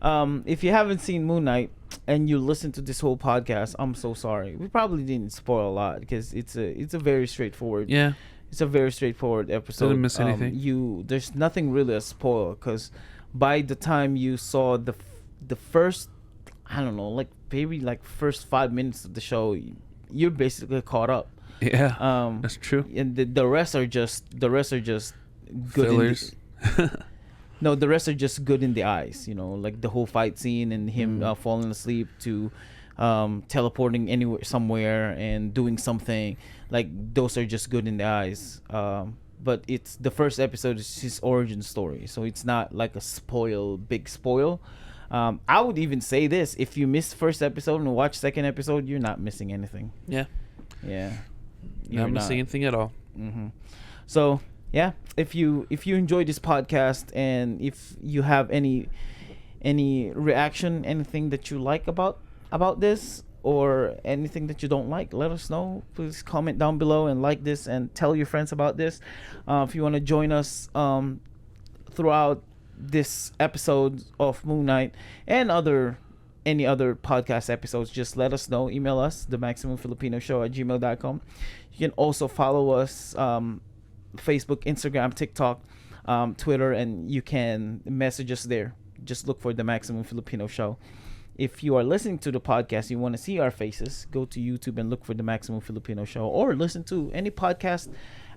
haven't seen Moon Knight and you listen to this whole podcast, I'm so sorry. We probably didn't spoil a lot because it's a very straightforward. Yeah. It's a very straightforward episode. Didn't miss anything. There's nothing really a spoil because by the time you saw the first, I don't know, like maybe like first 5 minutes of the show, you're basically caught up. Yeah, that's true. And the rest are just good fillers. No, the rest are just good in the eyes. Like the whole fight scene and him falling asleep to teleporting anywhere, somewhere, and doing something. Like those are just good in the eyes. But it's the first episode is his origin story, so it's not like a big spoil. I would even say this: if you missed first episode and watch second episode, you're not missing anything. Yeah. You're not missing anything at all. So yeah, if you enjoy this podcast and if you have any reaction, anything that you like about this or anything that you don't like, let us know. Please comment down below and like this and tell your friends about this. If you want to join us throughout this episode of Moon Knight and other any other podcast episodes, just let us know. Email us, the Maximum Filipino Show at gmail.com. You can also follow us, Facebook, Instagram, TikTok, Twitter, and you can message us there. Just look for the Maximum Filipino Show. If you are listening to the podcast, you want to see our faces, go to YouTube and look for the Maximum Filipino Show, or listen to any podcast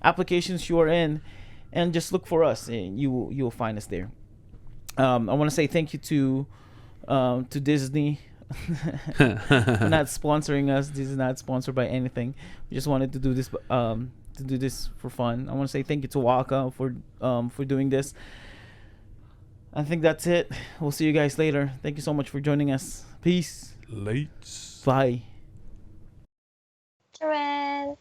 applications you are in, and just look for us, and you will find us there. I want to say thank you to Disney. Not sponsoring us. This is not sponsored by anything. We just wanted to do this for fun. I want to say thank you to Waka for doing this. I think that's it. We'll see you guys later. Thank you so much for joining us. Peace. Late. Bye. Karen.